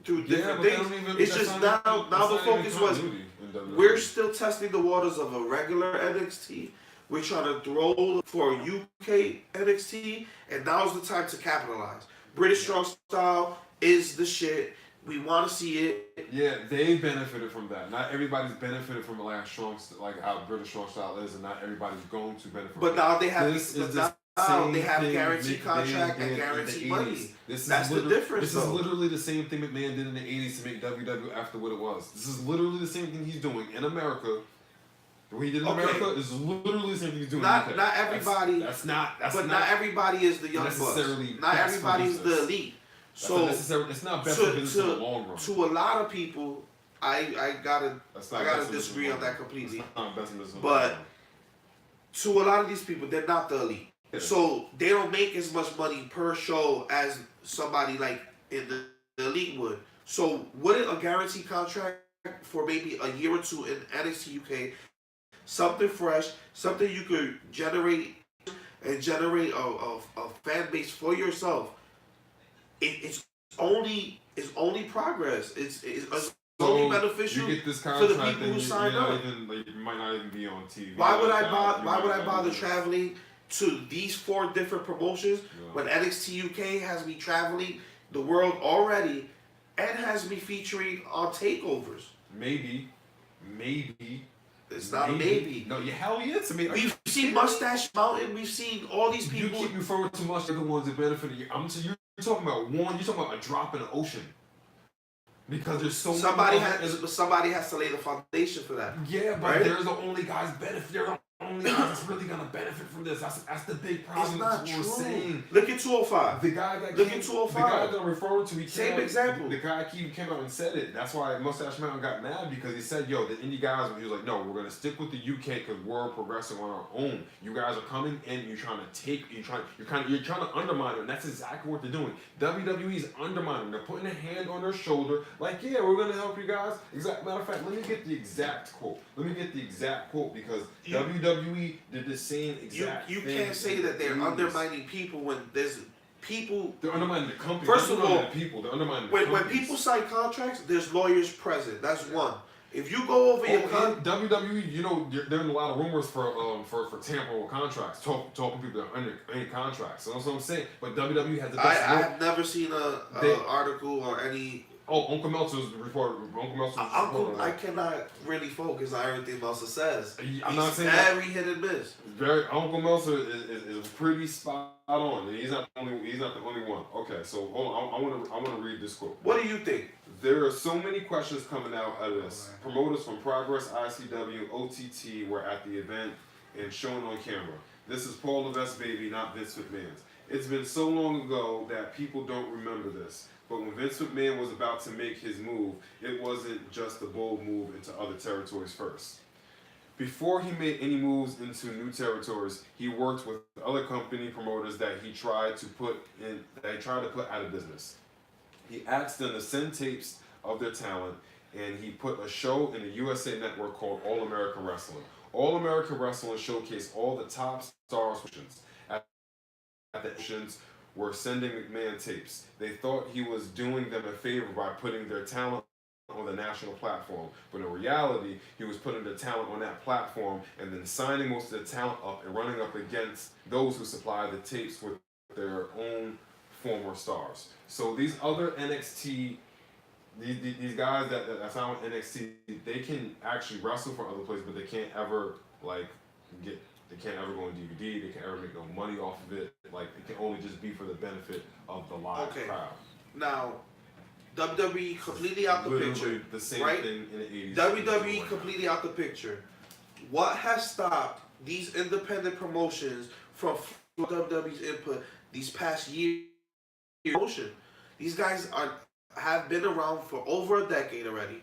through Yeah, different but they things. don't even. It's that's just not now even- the that's not even focus was continuity in WWE. we're still testing the waters of a regular NXT. We're trying to throw for UK NXT, and now's the time to capitalize. British Strong Style is the shit. We want to see it. Yeah, they benefited from that. Not everybody's benefited from like how British Strong Style is, and not everybody's going to benefit. But from now it. they have This but is the now same they have thing guaranteed McMahon contract did and in guaranteed the money. 80s. This That's is the literally- difference, This is though. literally the same thing McMahon did in the 80s to make WWE after what it was. This is literally the same thing he's doing in America. What he did in Okay. America is literally the same thing he's doing Not- in the UK. not everybody- That's not. But not everybody is the young bucks. necessarily Not best for everybody's the business. elite. That's So not necessarily. It's not best for business in the long run. to a lot of people, I gotta That's not I gotta best for business disagree in the on long that run. completely. It's not best for business in the But- long run. To a lot of these people, they're not the elite. Yeah. So they don't make as much money per show as somebody like in the elite would. So wouldn't a guaranteed contract for maybe a year or two in NXT UK, something fresh, something you could generate and generate a fan base for yourself? It's only progress. It's only beneficial. You get this for the contract people and who signed up. you might not even be on TV. Why would like I that. bother? You Why would might I not bother be- traveling to these 4 different promotions Yeah. when NXT UK has me traveling the world already and has me featuring on takeovers? Maybe. It's not a maybe. No, hell yeah, it's a maybe. Are you We've seen kidding me? Mustache Mountain. We've seen all these You people. keep referring to much of the ones that benefited you. You're talking about one. You're talking about a drop in the ocean. Because there's so Somebody many. has to lay the foundation for that. Yeah, but Right? there's the only guys benefit. They're the only guys that's really gonna benefit from this. That's the big problem. It's not That's true. what we're saying. Look at 205. The guy that Look came, at the 205. guy that I'm referring to, he Same came out- example. The guy came out and said it. That's why Mustache Mountain got mad because he said, "Yo, the indie guys." He was like, "No, we're gonna stick with the UK because we're progressing on our own. You guys are coming and you're trying to take, you're trying to undermine it, and that's exactly what they're doing. WWE is undermining. They're putting a hand on their shoulder, like, yeah, we're gonna help you guys. Matter of fact, let me get the exact quote. Because You- WWE did the same exact. You thing can't say that they're in the 80s. undermining people when there's people. They're undermining the company. First They're of all, undermining the people. They're undermining the When companies. people sign contracts, there's lawyers present. That's one. If you go over your in WWE, you know, there are a lot of rumors for tampering with contracts, talking people that are under any contracts. So that's what I'm saying. But WWE has the I best. have never seen a They- article or any. Uncle Meltzer's report. I cannot really focus on everything Meltzer says. I'm not saying that. Very hit and miss. Uncle Meltzer is pretty spot on. And he's not the only one. Okay, so hold on. I want to read this quote. What do you think? There are so many questions coming out of this. Promoters from Progress, ICW, OTT were at the event and shown on camera. This is Paul Levesque, baby, not Vince McMahon's. It's been so long ago that people don't remember this. But when Vince McMahon was about to make his move, it wasn't just a bold move into other territories first. Before he made any moves into new territories, he worked with other company promoters that he tried to put out of business. He asked them to send tapes of their talent, and he put a show in the USA Network called All American Wrestling. All American Wrestling showcased all the top stars. At the auditions were sending McMahon tapes. They thought he was doing them a favor by putting their talent on the national platform. But in reality, he was putting the talent on that platform and then signing most of the talent up and running up against those who supply the tapes with their own former stars. So these other NXT, these guys that sign with NXT, they can actually wrestle for other places, but they can't ever they can't ever go on DVD. They can't ever make no money off of it. Like, it can only just be for the benefit of the live crowd. Now, WWE completely out the Literally picture. the same right? thing in the 80s. WWE completely out the picture. What has stopped these independent promotions from WWE's input these past years? Promotion. These guys have been around for over a decade already.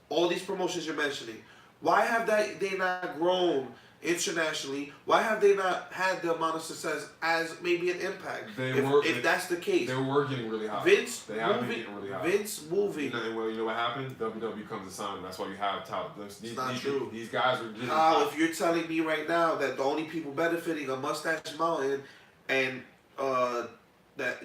All these promotions you're mentioning. Why have they not grown internationally? Why have they not had the amount of success as maybe an Impact? If that's the case, they were getting really high. Vince they have been getting really high. Vince moving. You know what happened? WWE comes to sign them. That's why you have talent. It's not true. These guys are getting How, if you're telling me right now that the only people benefiting are Mustache Mountain and that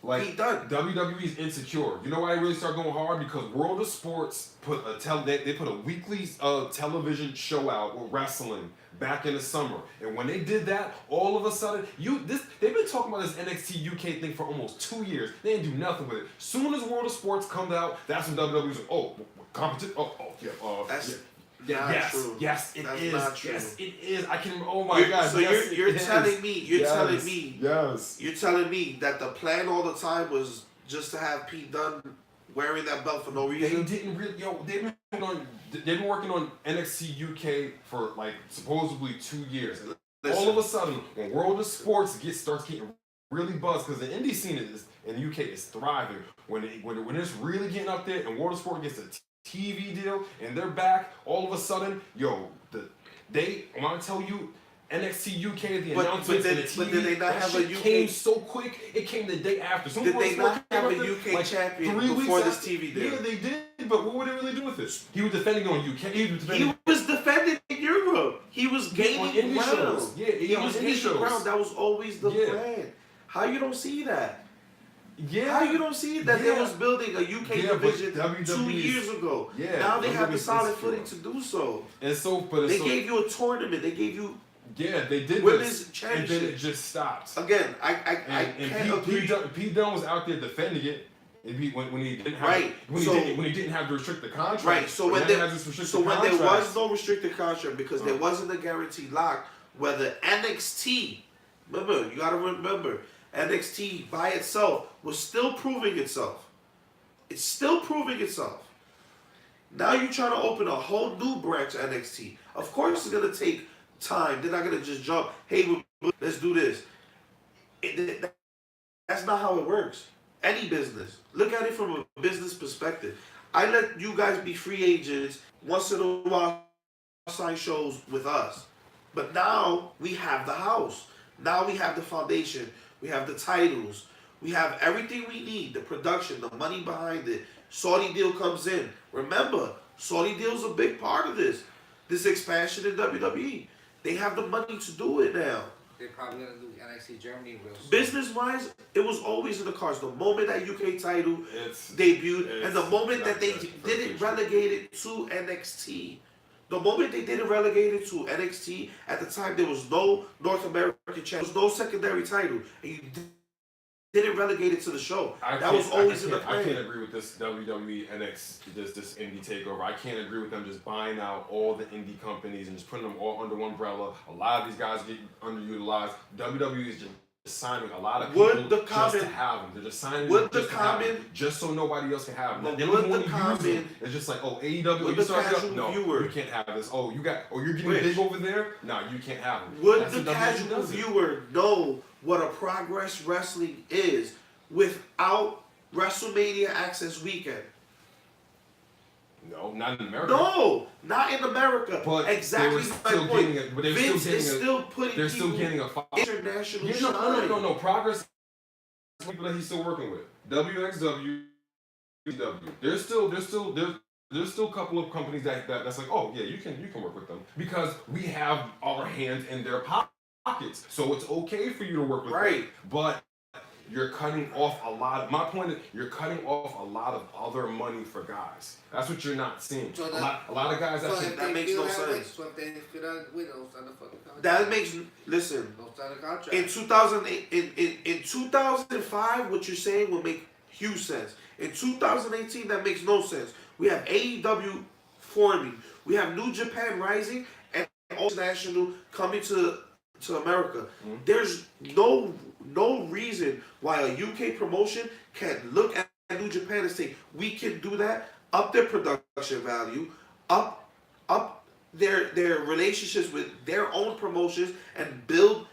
like he done. WWE's insecure. You know why they really start going hard? Because World of Sports put they put a weekly television show out with wrestling back in the summer, and when they did that, all of a sudden they've been talking about this NXT UK thing for almost 2 years. They didn't do nothing with it. Soon as World of Sports comes out, that's when WWE's like, competition. That's true. Yes, it That's is. not true. Yes, it is. I can. Oh my God. So yes, you're telling Yes. you're telling me that the plan all the time was just to have Pete Dunne wearing that belt for no reason? They didn't really. They've been working on NXT UK for like supposedly 2 years. Listen. All of a sudden, when World of Sports starts getting really buzzed, because the indie scene in the UK is thriving. When it's really getting up there, and World of Sport gets a TV deal, and they're back, all of a sudden, I'm gonna tell you, NXT UK, the announcements and the TV, but did they not have a UK? Came so quick, it came the day after. So Did they not have a UK champion before this TV deal? Yeah, they did, but what would they really do with it? He was defending on UK. He was defending in Europe. He was gaining indie ground. shows. Yeah, he was gaining shows. ground. That was always the plan. How you don't see that? Yeah. How you don't see that they was building a UK division WWE 2 years ago? Yeah. Now they have the solid footing to do so. And so, but they gave you a tournament. They gave you they did women's this, championship. and then it just stopped. Again, I can't agree. Pete Dunne was out there defending it. When he didn't have when he didn't have to restrict the contract. Right. So when there was no restricted contract because there wasn't a guaranteed lock, whether NXT, remember, you gotta remember, NXT by itself was still proving itself. It's still proving itself. Now you're trying to open a whole new branch of NXT. Of course it's gonna take time. They're not gonna just jump, hey, let's do this. That's not how it works. Any business. Look at it from a business perspective. I let you guys be free agents once in a while, sign shows with us. But now we have the house. Now we have the foundation. We have the titles. We have everything we need. The production, the money behind it. Saudi deal comes in. Remember, Saudi deal's a big part of this. This expansion in WWE. They have the money to do it now. They're probably going to do NXT Germany real soon. Business-wise, it was always in the cards. The moment that UK title debuted, and the moment that they didn't relegate it to NXT, the moment they didn't relegate it to NXT, at the time there was no North American champion, there was no secondary title, and you didn't relegate it to the show. That was always in the plan. I can't agree with this WWE NXT, this indie takeover. I can't agree with them just buying out all the indie companies and just putting them all under one umbrella. A lot of these guys get underutilized. WWE is just signing a lot of people just to have them. They're just signing them just so nobody else can have them. They don't want to use them. It's just like, oh, AEW, you started up? No, you can't have this. Oh, you're getting big over there? No, you can't have them. Would the casual viewer know what a Progress Wrestling is without WrestleMania Access Weekend? No, not in America. No, not in America. But exactly my point. Vince is still putting they're still getting a international shine. No. Progress people that he's still working with. WXW, There's still a couple of companies that's like, oh yeah, you can work with them because we have our hands in their pockets, so it's okay for you to work with them. But you're cutting off a lot. My point is, you're cutting off a lot of other money for guys. That's what you're not seeing. So A lot of guys. So Actually, if that they makes feel no that way, sense. so if they feel that way, don't sign the fucking contract. That makes listen. Don't sign the contract. In 2008, in 2005, what you're saying will make huge sense. In 2018, that makes no sense. We have AEW forming. We have New Japan rising and international coming to America. There's no reason why a UK promotion can look at New Japan and say we can do that, up their production value, up their relationships with their own promotions, and build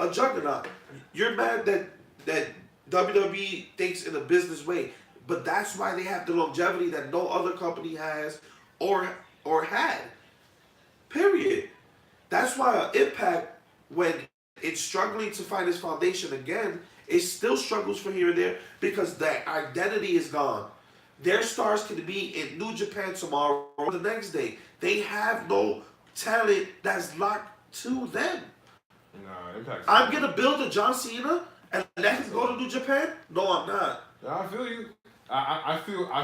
a juggernaut. You're mad that WWE thinks in a business way, but that's why they have the longevity that no other company has or had. Period. That's why Impact, when it's struggling to find its foundation again, it still struggles for here and there because their identity is gone. Their stars can be in New Japan tomorrow or the next day. They have no talent that's locked to them. nah, Impact. I'm gonna build a John Cena and let him go to New Japan? No, I'm not. Nah, I feel you. I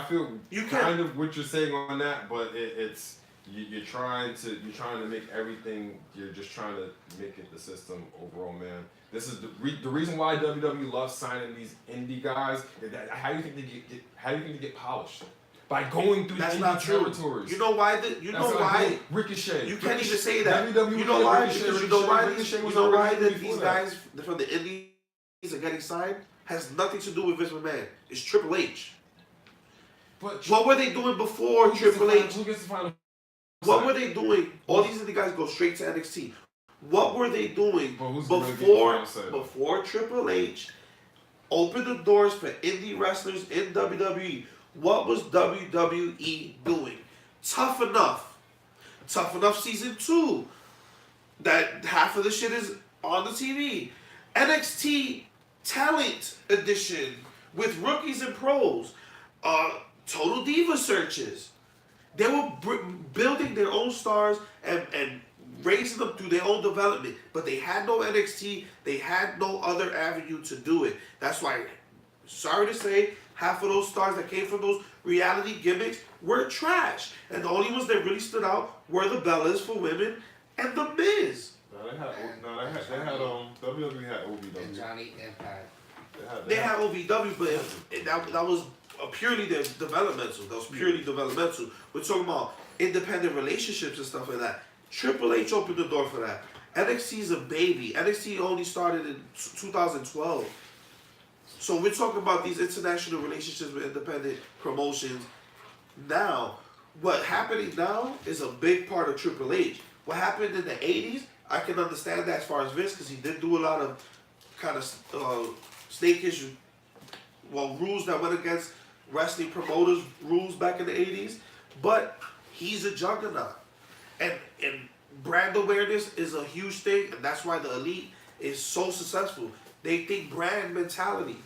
feel You kind of what you're saying on that, but it's you're trying to make everything. You're just trying to make it the system overall, man. This is the reason why WWE loves signing these indie guys. Is that how do you think they get polished? By going through That's the not indie true. territories. You know why? Ricochet. You can't even say that. You know why? Because you know why? These guys from the indies are getting signed has nothing to do with Vince McMahon. It's Triple H. But What were they doing before Triple H? Who gets the final? What were they doing? All these indie guys go straight to NXT. What were they doing But who's gonna get the final say? before Triple H opened the doors for indie wrestlers in WWE? What was WWE doing? Tough Enough. Tough Enough season 2. That half of the shit is on the TV. NXT Talent Edition with rookies and pros. Total Diva searches. They were building their own stars and raising them through their own development. But they had no NXT. They had no other avenue to do it. That's why, sorry to say, half of those stars that came from those reality gimmicks were trash. And the only ones that really stood out were the Bellas for women and the Miz. WWE had OVW. And Johnny Impact. They had OVW, but that was purely their developmental. That was purely developmental. We're talking about independent relationships and stuff like that. Triple H opened the door for that. NXT is a baby. NXT only started in 2012. So we're talking about these international relationships with independent promotions. Now, what happening now is a big part of Triple H. What happened in the 80s, I can understand that as far as Vince, because he did do a lot of kind of snakish rules that went against wrestling promoters' rules back in the 80s. But he's a juggernaut. And brand awareness is a huge thing, and that's why the Elite is so successful. They think brand mentality.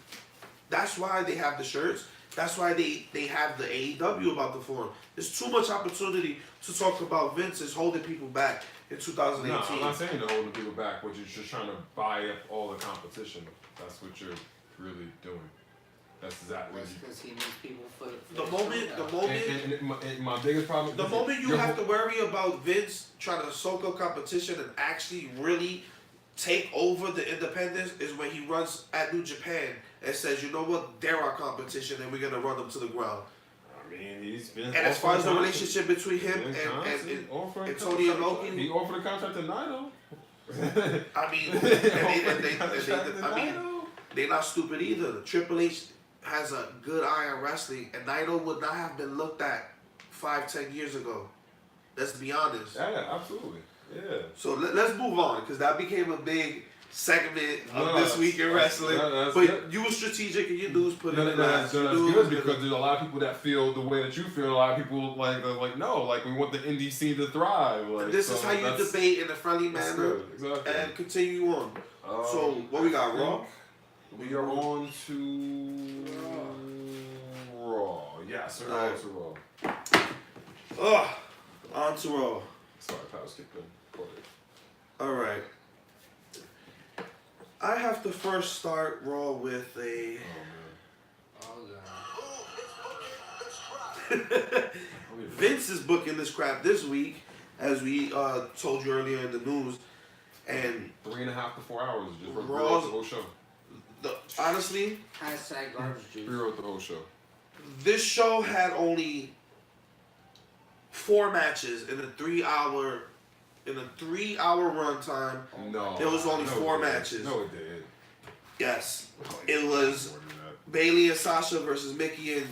That's why they have the shirts. That's why they have the AEW about to form. There's too much opportunity to talk about Vince is holding people back in 2018. No, I'm not saying you're holding people back, but you're just trying to buy up all the competition. That's what you're really doing. That's exactly what Because he needs people for The moment and my biggest problem. The moment you have to worry about Vince trying to soak up competition and actually really take over the independents is when he runs at New Japan and says, you know what, they're our competition and we're going to run them to the ground. I mean, he's been. And as far as the relationship between him and Tony and Loki, he offered a contract to Naito. I mean, they're not stupid either. Triple H has a good eye on wrestling, and Naito would not have been looked at 5-10 years ago. Let's be honest. Yeah, absolutely. Yeah. So let's move on, because that became a big segment of This Week in Wrestling. But good. You were strategic and your news put it in that's good because there's a lot of people that feel the way that you feel. And a lot of people like no, like we want the indie scene to thrive. Like, this is how you debate in a friendly manner and continue on. So what we got, Raw? We are on to Raw. Yes, we're on to Raw. On to Raw. Sorry, power skipped in. All right. I have to first start Raw with a. Oh man. Oh god. Vince is booking this crap this week, as we told you earlier in the news, and 3.5 to 4 hours just Raw's- rewrote the whole show. honestly, Hashtag garbage juice. Rewrote the whole show. this show had only 4 matches in a 3-hour runtime. No. There was only no, 4 it didn't. matches. No, it did. Yes, it was Bailey and Sasha versus Mickey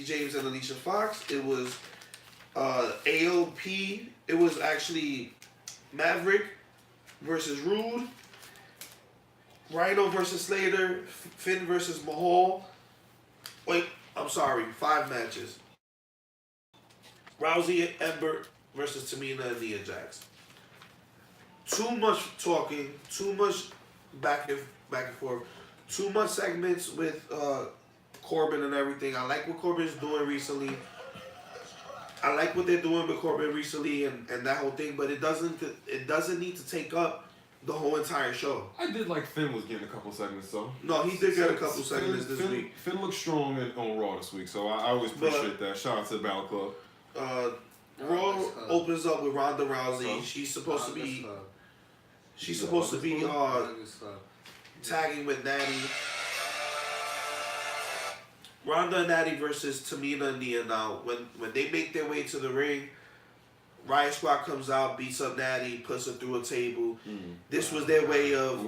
James and Alicia Fox. It was AOP. It was actually Maverick versus Rude. Rhino versus Slater. Finn versus Mahal. Wait, I'm sorry. 5 matches. Rousey and Ember versus Tamina and Nia Jax. Too much talking. Too much back and forth. Too much segments with Corbin and everything. I like what Corbin's doing recently. I like what they're doing with Corbin recently and that whole thing, but it doesn't need to take up the whole entire show. I did like Finn was getting a couple segments though. No, he did get a couple segments this Finn, week. Finn looked strong on Raw this week, so I always appreciate that. Shout out to the Battle Club. Raw opens up with Ronda Rousey. So? She's supposed to be August Club. tagging with Natty. Ronda and Natty versus Tamina and Nia. Now, when they make their way to the ring, Riot Squad comes out, beats up Natty, puts her through a table. This was their way of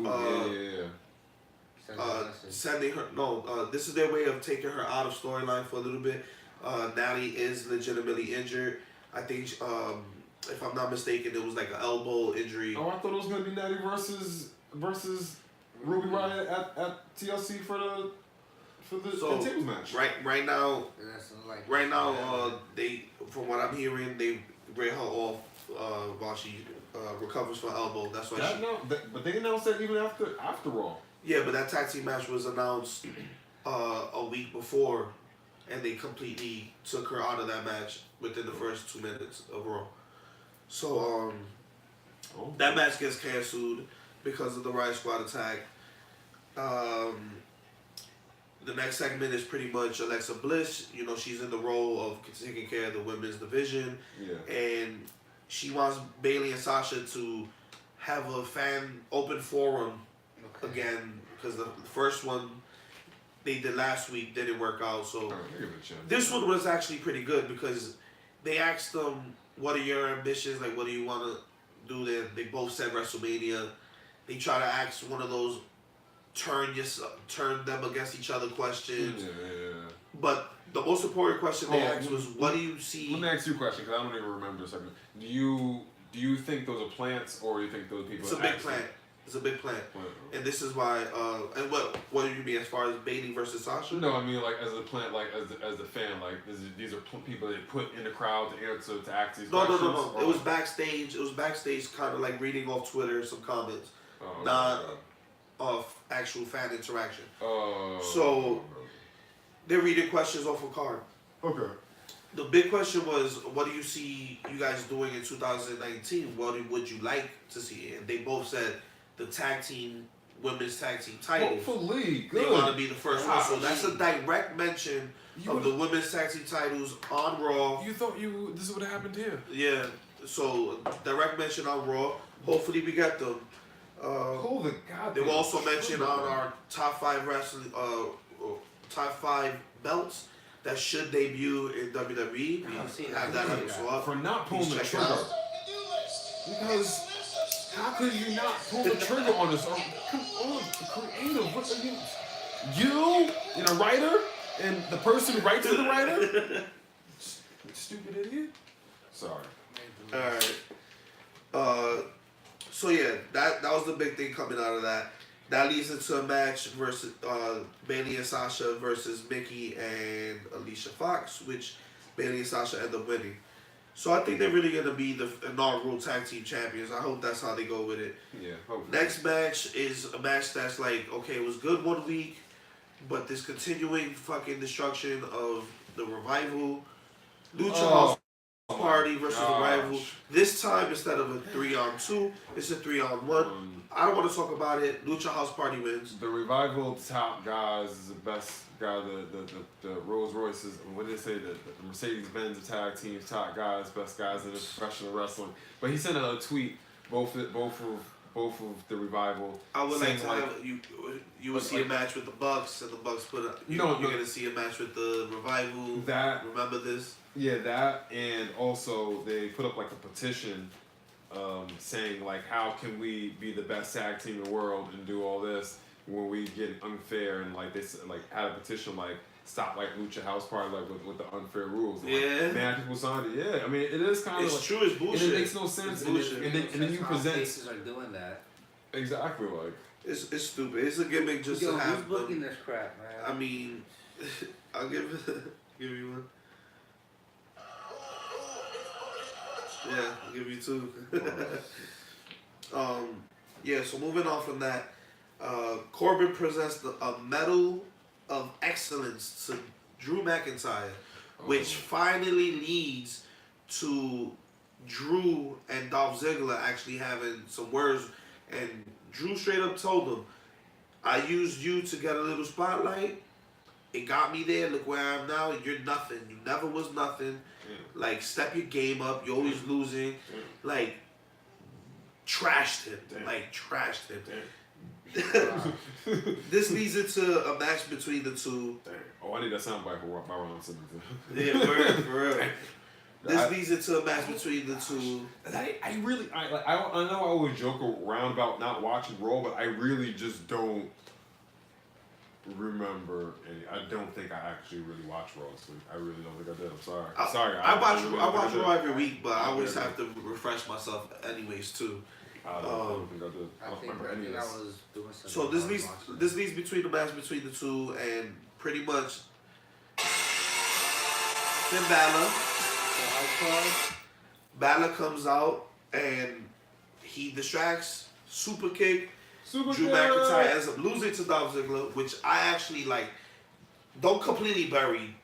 sending her. No, this is their way of taking her out of storyline for a little bit. Natty is legitimately injured. I think, if I'm not mistaken, it was like an elbow injury. Oh, I thought it was gonna be Natty versus Ruby Riott at TLC for the tables match. Right now, That's like they, from what I'm hearing, they bring her off while she recovers from elbow. That's why But they announced that even after Raw. Yeah, but that tag team match was announced a week before, and they completely took her out of that match within the first 2 minutes of Raw. So that match gets canceled because of the Riot Squad attack. The next segment is pretty much Alexa Bliss. You know, she's in the role of taking care of the women's division. Yeah. And she wants Bailey and Sasha to have a fan open forum again, because the first one they did last week didn't work out. So All right, give it a chance. this one was actually pretty good because they asked them, what are your ambitions? Like, what do you want to do there? They both said WrestleMania. They try to ask one of those turn them against each other questions. Yeah. But the most important question they asked was, what do you see? Let me ask you a question because I don't even remember the segment. Do you think those are plants or do you think those people? It's a big plant. It's a big plant. And this is why. And what do you mean as far as Bailey versus Sasha? No, I mean like as a plant, like as the fan, like these are people they put in the crowd to answer to ask these questions. No. It was backstage. It was backstage, kind of like reading off Twitter some comments, not of actual fan interaction. So they're reading questions off a card. Okay. The big question was, what do you see you guys doing in 2019? What would you like to see? And they both said the women's tag team titles. Hopefully, good. They want to be the first one. So that's a Gosh. direct mention of the women's tag team titles on Raw. You thought this would have happened here? Yeah. So direct mention on Raw. Hopefully we get them. Pull the goddamn They were also mentioned trigger. on our top 5 wrestling, top 5 belts that should debut in WWE. We have that episode up. For not pulling the Please check it trigger. out. Because how could you not pull the trigger on this? Come on, creative. What are you? You and a writer and the person who writes to the writer? Stupid idiot. Sorry. Alright. So yeah, that was the big thing coming out of that. That leads into a match versus Bailey and Sasha versus Mickey and Alicia Fox, which Bailey and Sasha end up winning. So I think they're really gonna be the inaugural tag team champions. I hope that's how they go with it. Yeah. Hopefully. Next match is a match that's like, okay, it was good 1 week, but this continuing fucking destruction of the Revival, Lucha Oh. House Party versus the Rival. gosh. This time, instead of a 3-on-2, it's a 3-on-1. I don't want to talk about it. Lucha House Party wins. The Revival top guys is the best guy. The Rolls Royces. What did they say? The Mercedes Benz tag teams top guys, best guys in professional wrestling. But he sent out a tweet. Both of the Revival. I would like saying, to have you would see a match with the Bucks, and the Bucks put up. You're gonna see a match with the Revival. That remember this? Yeah, that, and also they put up like a petition, saying like, how can we be the best tag team in the world and do all this when we get unfair, and like they like had a petition like stop like Lucha House Party like with the unfair rules. And, Yeah. like, man, people signed it. Yeah, I mean it is kind of It's like, true. It's bullshit. and it makes no sense. It's And, bullshit. and then you present Faces are doing that. exactly like It's stupid. It's a gimmick just Yo, to who's have. booking this crap, man? I mean, I'll give you one. Yeah, I'll give you two. Yeah, so moving on from that, Corbin presents a Medal of Excellence to Drew McIntyre, which finally leads to Drew and Dolph Ziggler actually having some words. And Drew straight up told him, I used you to get a little spotlight. It got me there. Look where I am now. You're nothing. You never was nothing. Like, step your game up. You're always losing. Like, trashed him. Like, trashed him. This leads into a match between the two. oh, I need that soundbite for Ron Simmons. Yeah, for real. This leads into a match between the two. I know I always joke around about not watching Raw, but I really just don't remember any. I don't think I actually really watched Raw this week. I really don't think I did. I'm sorry. I watch really Raw did. every week, but I always have to refresh myself anyways too. I don't think I did. I I don't think remember any of I this. was doing something. So this leads between the match between the two, and pretty much Finn Balor comes out and he distracts, super kick. Drew McIntyre ends up losing to Dolph Ziggler, which I actually like. Don't completely bury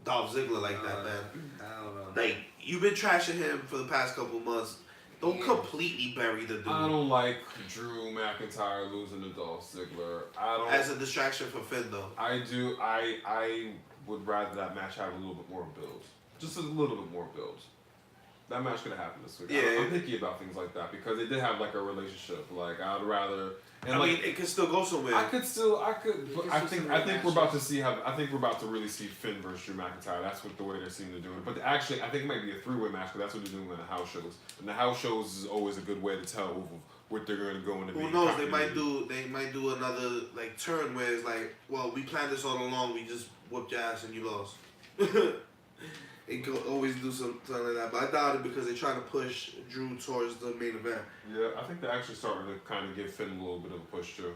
Dolph Ziggler like that, man. I don't know. Like, you've been trashing him for the past couple months. Don't completely bury the dude. I don't like Drew McIntyre losing to Dolph Ziggler. I don't. As a distraction for Finn, though. I do. I would rather that match have a little bit more build. Just a little bit more build. That match could have happened this week. Yeah. I'm picky about things like that because they did have like a relationship. Like I'd rather. And I like, mean, it can still go somewhere. I could. But I think we're about to see I think we're about to really see Finn versus Drew McIntyre. That's what the way they seem to do it. But actually, I think it might be a 3-way match because that's what they're doing in the house shows. And the house shows is always a good way to tell what they're going to go into. Who knows? They might do another like turn where it's like, well, we planned this all along. We just whooped your ass and you lost. It could always do something like that, but I doubt it because they're trying to push Drew towards the main event. Yeah, I think they're actually starting to kind of give Finn a little bit of a push too.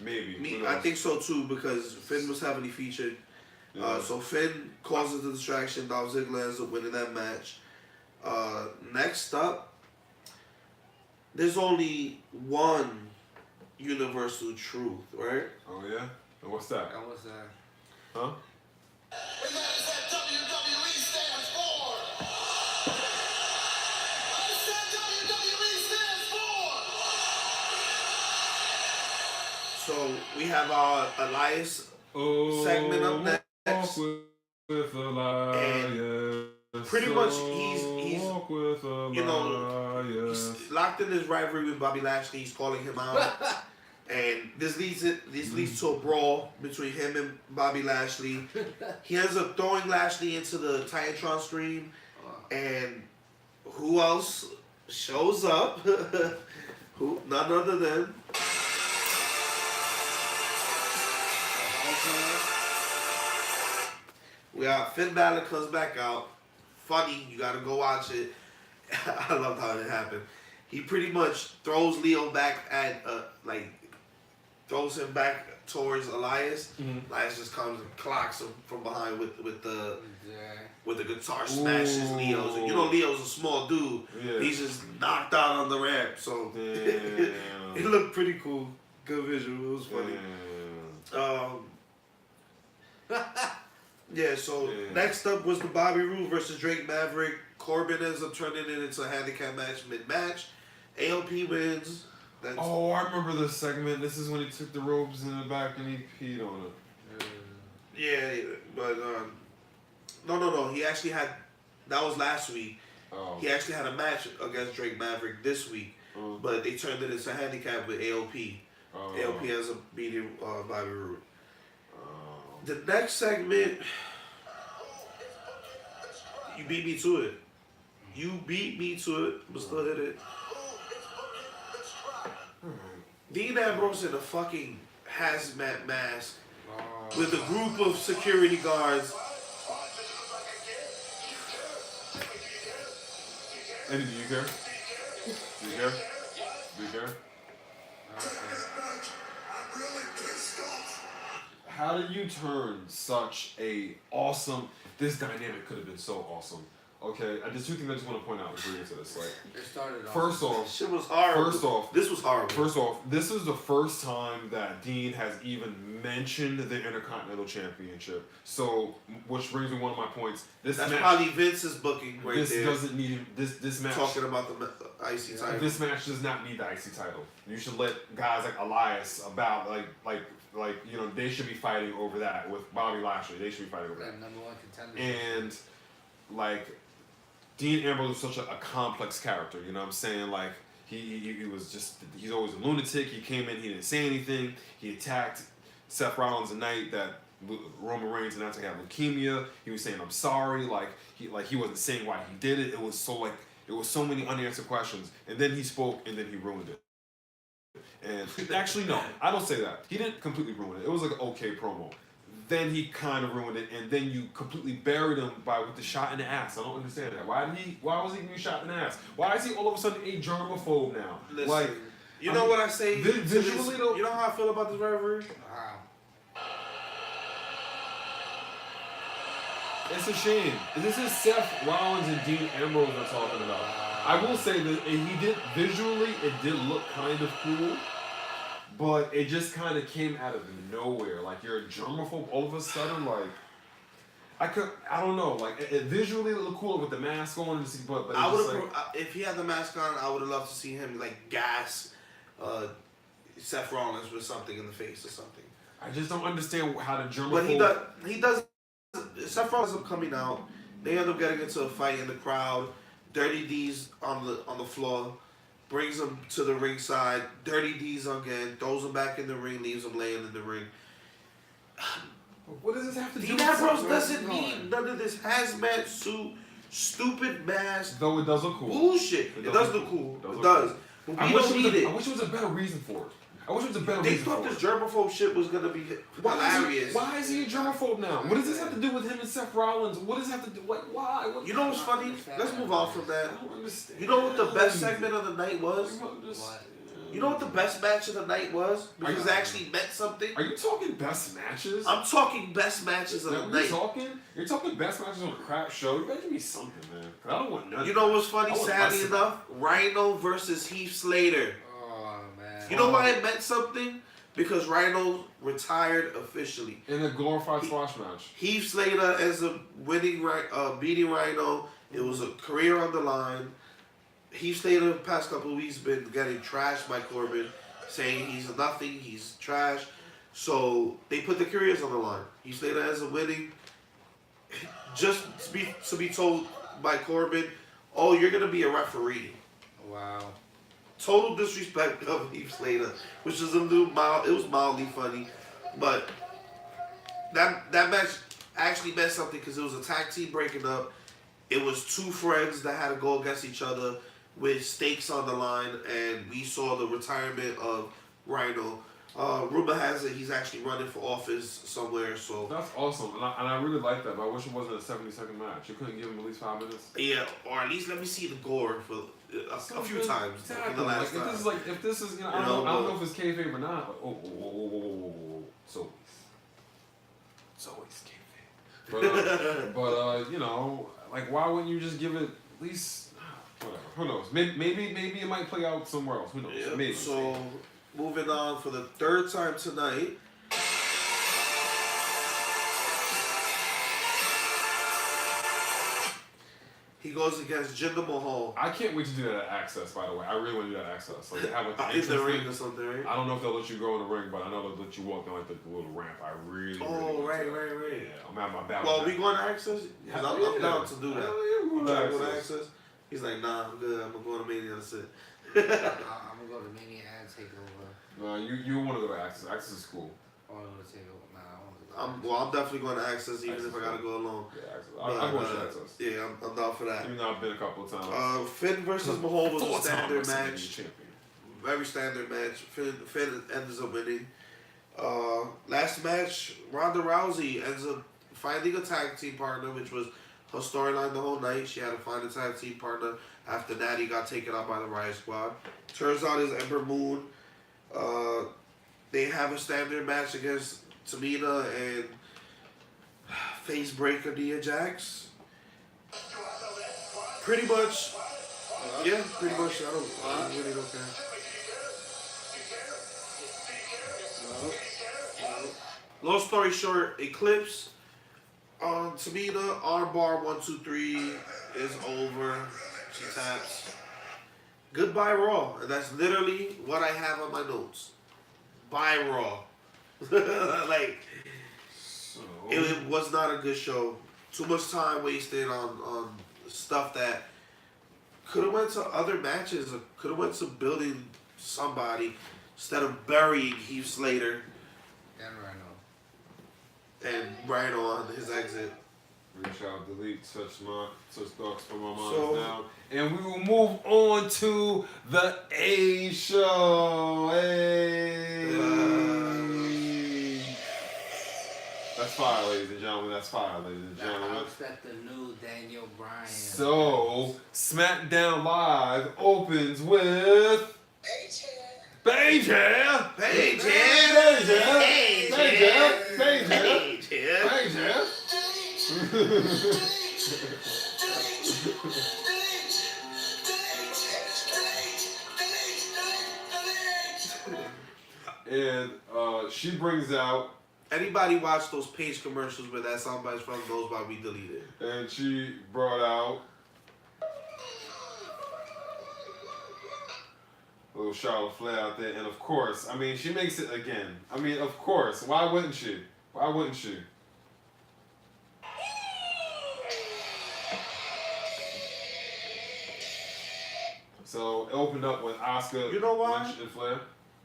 Maybe. I think so too because Finn was heavily featured. Yeah. So Finn causes the distraction. Dolph Ziggler ends up winning that match. Next up, there's only one universal truth, right? Oh yeah. And what's that? That was Huh? And that is what WWE stands for. I said WWE stands for. So we have our Elias segment up next. With Elias. Pretty much he's he's locked in his rivalry with Bobby Lashley. He's calling him out, and this leads to a brawl between him and Bobby Lashley. He ends up throwing Lashley into the Titantron stream, and who else shows up? Who? None other than. We got Finn Balor comes back out. Funny, you gotta go watch it. I loved how it happened. He pretty much throws Leo back at throws him back towards Elias. Elias just comes and clocks him from behind with the guitar, smashes Leo's. And you know Leo's a small dude. Yeah. He's just knocked out on the ramp. So it looked pretty cool. Good visual. It was funny. Yeah, so next up was the Bobby Roode versus Drake Maverick Corbin ends up turning it into a handicap match mid-match. AOP wins. That's, Oh, I remember this segment. This is when he took the ropes in the back and he peed on it. yeah, but no. He actually had. That was last week. Oh. He actually had a match against Drake Maverick this week, but they turned it into a handicap with AOP. AOP ends up beating Bobby Roode. The next segment, you beat me to it. You beat me to it, but still hit it. Dean Ambrose in a fucking hazmat mask with a group of security guards. Eddie, do you care? Do you care? Do you care? I'm really pissed off. How did you turn such a awesome? This dynamic could have been so awesome. Okay, there's two things I just want to point out before we get to this. Like, It started off. first off, Shit was horrible. This was horrible. First off, this is the first time that Dean has even mentioned the Intercontinental Championship. So, which brings me one of my points. This That's match, probably Vince's booking right this there. doesn't need this match. Talking about the IC title. This match does not need the IC title. You should let guys like Elias about like you know, they should be fighting over that with Bobby Lashley. They should be fighting over that. Number one contender. And like Dean Ambrose is such a complex character. You know what I'm saying? Like he was just, he's always a lunatic. He came in, he didn't say anything. He attacked Seth Rollins the night that Roman Reigns announced he had leukemia. He was saying I'm sorry. He wasn't saying why he did it. It was so many unanswered questions. And then he spoke, and then he ruined it. And actually, no, I don't say that. He didn't completely ruin it. It was like an okay promo. Then he kind of ruined it, and then you completely buried him with the shot in the ass. I don't understand that. Why was he getting shot in the ass? Why is he all of a sudden a germaphobe now? Listen, you know what I say? Visually, though, you know how I feel about this referee? Wow. it's a shame. This is Seth Rollins and Dean Ambrose we're talking about. I will say that it did look kind of cool, but it just kind of came out of nowhere. Like, you're a germaphobe all of a sudden. Like, I don't know. Like, visually it looked cool with the mask on, but I would like, have, if he had the mask on, I would have loved to see him like gas Seth Rollins with something in the face or something. I just don't understand how the germaphobe. But he does. Seth Rollins is coming out. They end up getting into a fight in the crowd. Dirty D's on the floor, brings him to the ringside. Dirty D's again, throws him back in the ring, leaves him laying in the ring. What does this have to do Dean with Ambrose something? doesn't need none of this hazmat suit, stupid mask, Though it does look cool. bullshit. It does look cool. It does. But I we wish don't need I it. wish it was a better reason for it. I wish it was a better They reason thought for this it. germaphobe shit was gonna be hilarious. Why is he a germaphobe now? What does this have to do with him and Seth Rollins? What does it have to do? Why? You know what's funny? Let's move on from that. I don't understand. You know what the best segment of the night was? What? You know what the best match of the night was? Because it actually meant something. Are you talking best matches? I'm talking best matches of the night. You're talking best matches on a crap show. You better give me something, man. 'Cause I don't want nothing. You know what's funny? I want Sadly less. enough, Rhino versus Heath Slater. Oh man. You know why it meant something? Because Rhino retired officially. In a glorified squash match. Heath Slater as a beating Rhino. It was a career on the line. Heath Slater the past couple of weeks been getting trashed by Corbin, saying he's nothing, he's trash. So they put the careers on the line. Heath Slater as a winning, just to be told by Corbin, oh, you're gonna be a referee. Wow. Total disrespect of Heath Slater, which is a little mild. It was mildly funny, but that match actually meant something because it was a tag team breaking up. It was two friends that had to go against each other with stakes on the line, and we saw the retirement of Rhino. Rumor has it he's actually running for office somewhere. So That's awesome. And I really like that, but I wish it wasn't a 70-second match. You couldn't give him at least 5 minutes? yeah, or at least let me see the gore for a few times. Exactly. In the last like, time. if this is, you know, I don't know if it's kayfabe or not, but whoa. So it's always kayfabe. But you know, like, why wouldn't you just give it at least, whatever, who knows? Maybe it might play out somewhere else. Who knows? Yeah, Maybe. so moving on for the third time tonight. He goes against Jinder Mahal. I can't wait to do that at Access. By the way, I really want to do that at Access. Like they have like the In the entrance ring thing. or something, right? I don't know if they'll let you go in the ring, but I know they'll let you walk down like the little ramp. I really. Oh, really want right, to. right. Yeah, I'm at my battle. Well, we going to Access? 'Cause I'm down to do that. Hell yeah, You we're trying to going go to to Access. Access? He's like, nah, I'm good. I'm going to go to Mania. That's it. I'm gonna go to Mania and take over. No, you want to go to Access. Access is cool. Or I'm gonna take over. Nah, I want to go. I'm definitely going to Access, even Access if I got to go alone. Yeah, Access. But, I'm going to Access. Yeah, I'm down for that. Even though I've been a couple of times. Finn versus Mahal was a Four-time standard WrestleMania match. champion. Very standard match. Finn ends up winning. Last match, Ronda Rousey ends up finding a tag team partner, which was her storyline the whole night. She had to find a tag team partner after Natty got taken out by the Riot Squad. Turns out it's Ember Moon. They have a standard match against Tamina and face breaker Nia Jax. Pretty much. Yeah, pretty much. I really don't care. Long story short, Eclipse on Tamina, armbar 1, 2, 3 is over. She taps. Goodbye Raw. And that's literally what I have on my notes. Bye Raw. Like, So, it was not a good show. Too much time wasted on stuff that could have went to other matches or could have went to building somebody instead of burying Heath Slater and Rhino on his exit. we shall delete such thoughts from our minds So- now. And we will move on to the A show. Hey. That's fire, ladies and gentlemen. That's fire, ladies and Now, gentlemen. I expect the new Daniel Bryan. So, SmackDown Live opens with Paige. Paige. And she brings out, Anybody watch those Paige commercials where that soundbite's from knows why we deleted. and she brought out a little Charlotte Flair out there, and of course, I mean, she makes it again. I mean, of course, why wouldn't she? Why wouldn't she? So it opened up with Asuka, You know why? Lynch, and Flair.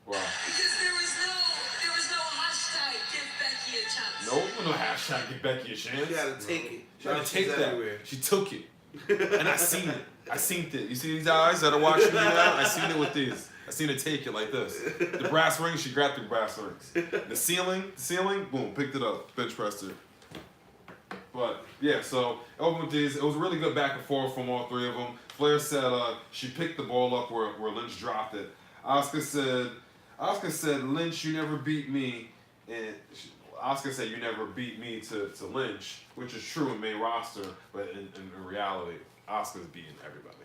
Wow. Because there was no hashtag give Becky a chance. Nope, no hashtag give Becky a chance. She had to take it. She had to She's take that. everywhere. She took it. And I seen it. I seen it. You see these eyes that are watching me now? I seen it with these. I seen her take it like this. The brass ring, she grabbed the brass rings. The ceiling, boom, picked it up, bench pressed it. But yeah, so open with these. It was a really good back and forth from all three of them. Flair said she picked the ball up where Lynch dropped it. Asuka said, Lynch, you never beat me. And Asuka said, you never beat me to Lynch, which is true in main roster, but in reality, Asuka's beating everybody.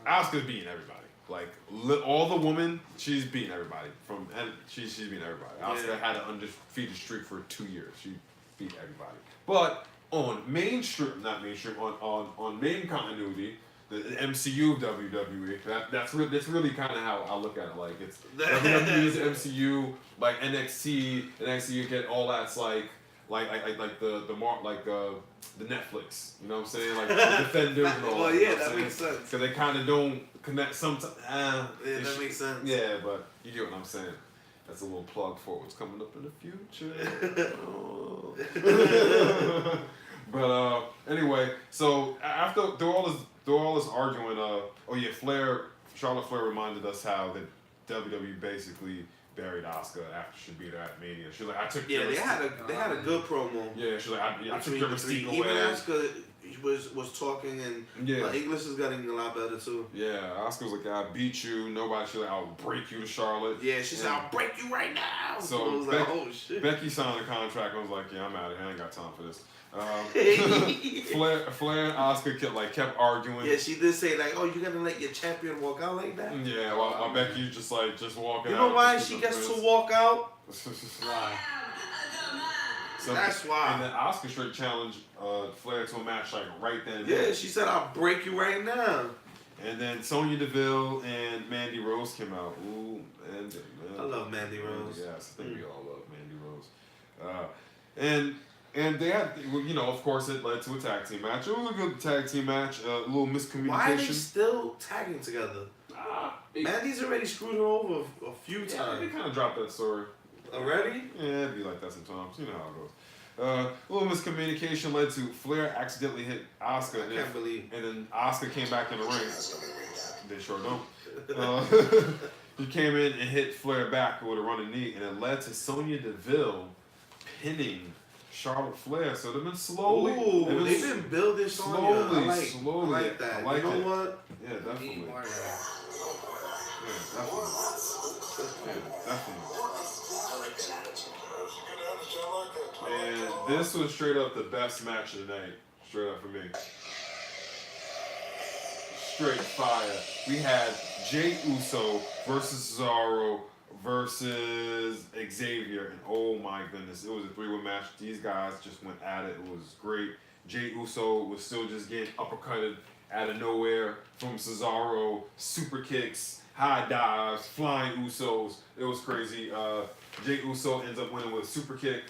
Asuka's beating everybody. Like all the women, she's beating everybody. She's beating everybody. Asuka had an undefeated streak for 2 years. She beat everybody. But on mainstream, not mainstream, on main continuity, the MCU of WWE, that's really kind of how I look at it. Like it's WWE's MCU, like NXT you get all that's like the Netflix. You know what I'm saying? Like the Defenders and all Well, that. yeah, You know what that I'm makes saying? sense. So they kind of don't connect sometimes. Yeah, that makes sense. Yeah, but you get what I'm saying. That's a little plug for what's coming up in the future. Oh. But anyway, so after through all this arguing, Charlotte Flair reminded us how that WWE basically buried Asuka after she beat her at Mania. She's like, I took Yeah, your they had a good promo. Yeah, she's like, I took Between your the three. Mystique Even away. Asuka was talking, and Yeah. her English is getting a lot better too. Yeah, Asuka was like, I beat you. Nobody. She's like, I'll break you to Charlotte. Yeah, she said, "I'll break you right now." So I was like, "Oh shit." Becky signed a contract. I was like, yeah, I'm out of here. I ain't got time for this. Flair and Asuka kept arguing. Yeah, she did say like, "Oh, you gonna let your champion walk out like that?" Yeah, while Becky's just walking out. You know why just she keep her gets to friends. walk out? Why? The man. That's why. And then Asuka straight challenged Flair to a match like right then. and Yeah, there. she said, "I'll break you right now." And then Sonya Deville and Mandy Rose came out. Ooh, and I love Mandy Rose. Yes, I think we all love Mandy Rose. And they had, of course, it led to a tag team match. It was a good tag team match. A little miscommunication. Why are they still tagging together? Mandy's already screwed her over a few They times. kind of dropped that story. Already? Yeah, it'd be like that sometimes. You know how it goes. A little miscommunication led to Flair accidentally hit Asuka. I can't believe. And then Asuka came back in the ring. They sure don't. He came in and hit Flair back with a running knee, and it led to Sonya Deville pinning Charlotte Flair. So they've been slowly. Ooh, they've been building Sonya. Slowly. I like that. I like you know it. what? Yeah, definitely. Need more of that. Yeah, definitely. Yeah, definitely. And this was straight up the best match of the night. Straight up for me. Straight fire. We had Jey Uso versus Cesaro versus Xavier. And oh my goodness, it was a 3-way match. These guys just went at it. It was great. Jey Uso was still just getting uppercutted out of nowhere from Cesaro. Super kicks, high dives, flying Usos. It was crazy. Jey Uso ends up winning with a super kick.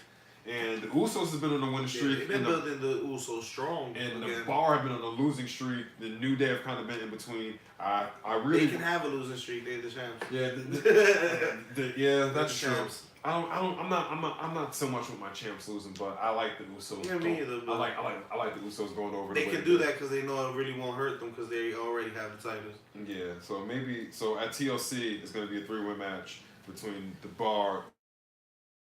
And the Usos have been on a winning streak. They've been building the Usos strong. And again. the Bar have been on a losing streak. The New Day have kind of been in between. I really They can have a losing streak. They're the champs. Yeah, yeah, that's The true. champs. I'm not so much with my champs losing, but I like the Usos. Yeah, me either, but- I like the Usos going over. They the can way do they that because they know it really won't hurt them because they already have the titles. Yeah, so at TLC it's gonna be a 3-way match between the Bar,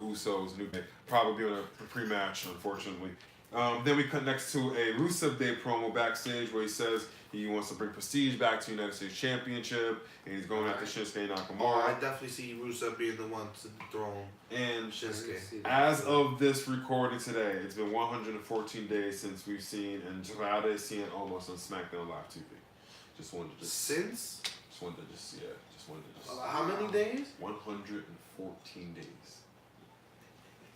Usos, New Day. Probably on a pre-match, unfortunately. Then we cut next to a Rusev Day promo backstage where he says he wants to bring prestige back to the United States Championship, and he's going after Shinsuke Oh, Nakamura. I definitely see Rusev being the one to dethrone And Shinsuke. as of this recording today, it's been 114 days since we've seen Andrade Cien almost on SmackDown Live TV. Just wanted to Since? just wanted to How many days? 114 days.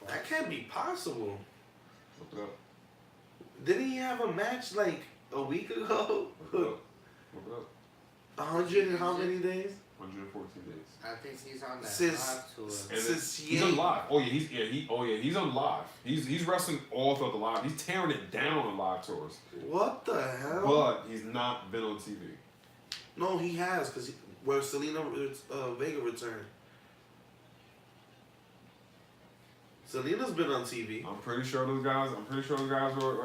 That can't be possible. Look it up. Didn't he have a match like a week ago? Look it up. Look it up. 100 and how many days? 114 days. I think he's on that Since- live tour. And Since he's on live. He's on live. He's wrestling all throughout the live. He's tearing it down on live tours. What the hell? But he's not been on TV. No, he has because where Selena Vega returned. Selena's been on TV. I'm pretty sure those guys were.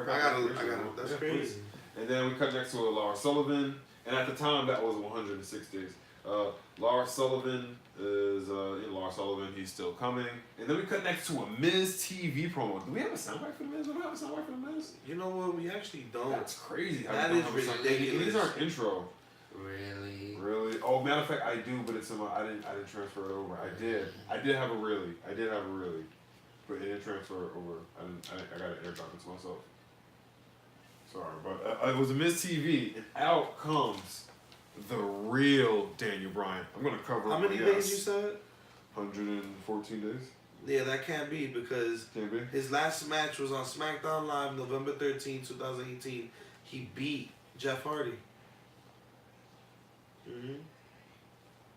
I gotta. That's Yeah, crazy. please. And then we cut next to a Lars Sullivan, and at the time that was 106 days. Lars Sullivan is Lars Sullivan. He's still coming. And then we cut next to a Miz TV promo. Do we have a soundbite for the Miz? Do we have a soundbite for the Miz? You know what? We actually don't. That's crazy. how That we is don't have a sound- ridiculous. It is our intro. Really? Really? Oh, matter of fact, I do, but it's in my. I didn't transfer it over. I did have a really. But it didn't transfer over. I got to airdrop it to myself. Sorry, but it was a Miz TV, and out comes the real Daniel Bryan. I'm gonna cover. How many days you said? 114 days. Yeah, that can't be because Can't be. his last match was on SmackDown Live, November 13, 2018. He beat Jeff Hardy.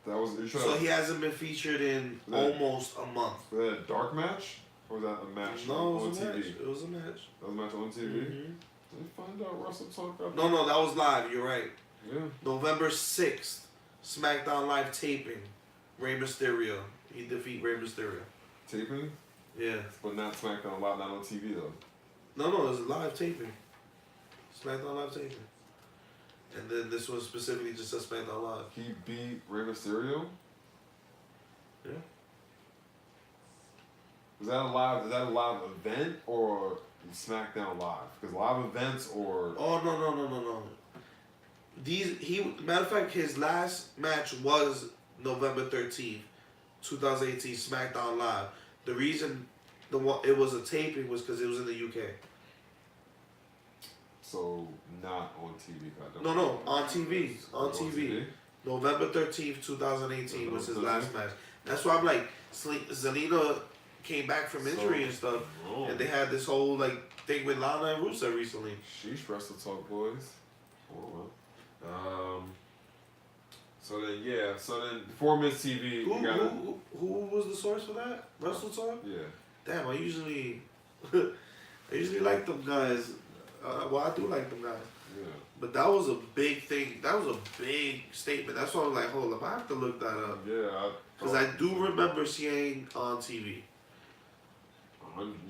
That was. You sure So that he hasn't been featured in Yeah. almost a month. was that a dark match, or was that a match No, on it was a TV? match. It was a match. That was a match on TV. Mhm. Let's find out Russell talk about. No, that was live. You're right. Yeah. November 6th, SmackDown Live taping. Rey Mysterio. He defeat Rey Mysterio. Taping, Yeah. but not SmackDown Live, not on TV though. No, it was a live taping. SmackDown Live taping. And then this was specifically just a SmackDown Live. He beat Rey Mysterio. Yeah. Is that a live event or SmackDown Live? Because live events or Oh no. Matter of fact, his last match was November 13th, 2018, SmackDown Live. The reason it was a taping was because it was in the UK. so not on TV. No, on TV. On TV. November 13th, 2018 was his last match. That's why I'm like, Zelina came back from injury and stuff. Oh, And they had this whole like thing with Lana and Rusev recently. sheesh, Wrestle Talk boys. Oh well. So then 4 Minutes TV. Who, you got it. who was the source for that? Wrestle Talk? Yeah. Damn, I usually like them guys. Well, I do like them guys. Yeah. But that was a big thing. That was a big statement. That's why I was like, hold up, I have to look that up. Yeah. Because I do remember seeing on TV.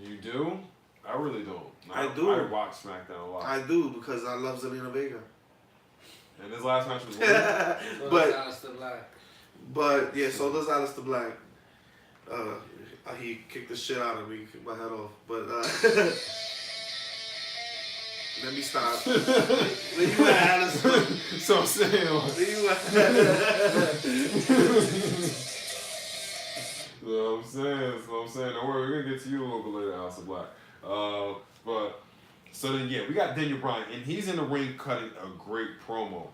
You do? I really don't. I do. I watch SmackDown a lot. I do because I love Zelina Vega. And his last match was winning. So But- that's Aleister Black. But yeah, so does Aleister Black. He kicked the shit out of me, kicked my head off. But let me stop. Where you at, Aleister? So I'm saying, like, Where you at? that's what I'm saying. Don't worry, we're gonna get to you a little bit later, Aleister Black. But so then we got Daniel Bryan, and he's in the ring cutting a great promo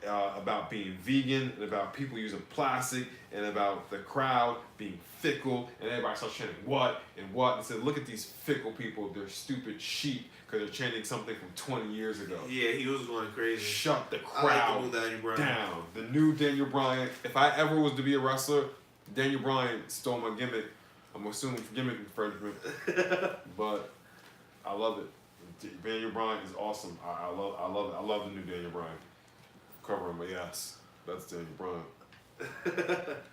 about being vegan and about people using plastic and about the crowd being fickle, and everybody starts chanting what and said, look at these fickle people, they're stupid sheep because they're chanting something from 20 years ago. Yeah, he was going crazy. Shut the I like crowd the new Daniel Bryan. down. The new Daniel Bryan. If I ever was to be a wrestler, Daniel Bryan stole my gimmick. I'm assuming for gimmick infringement, but I love it. Daniel Bryan is awesome. I love it. I love the new Daniel Bryan. Cover him, but yes, that's Daniel Bryan.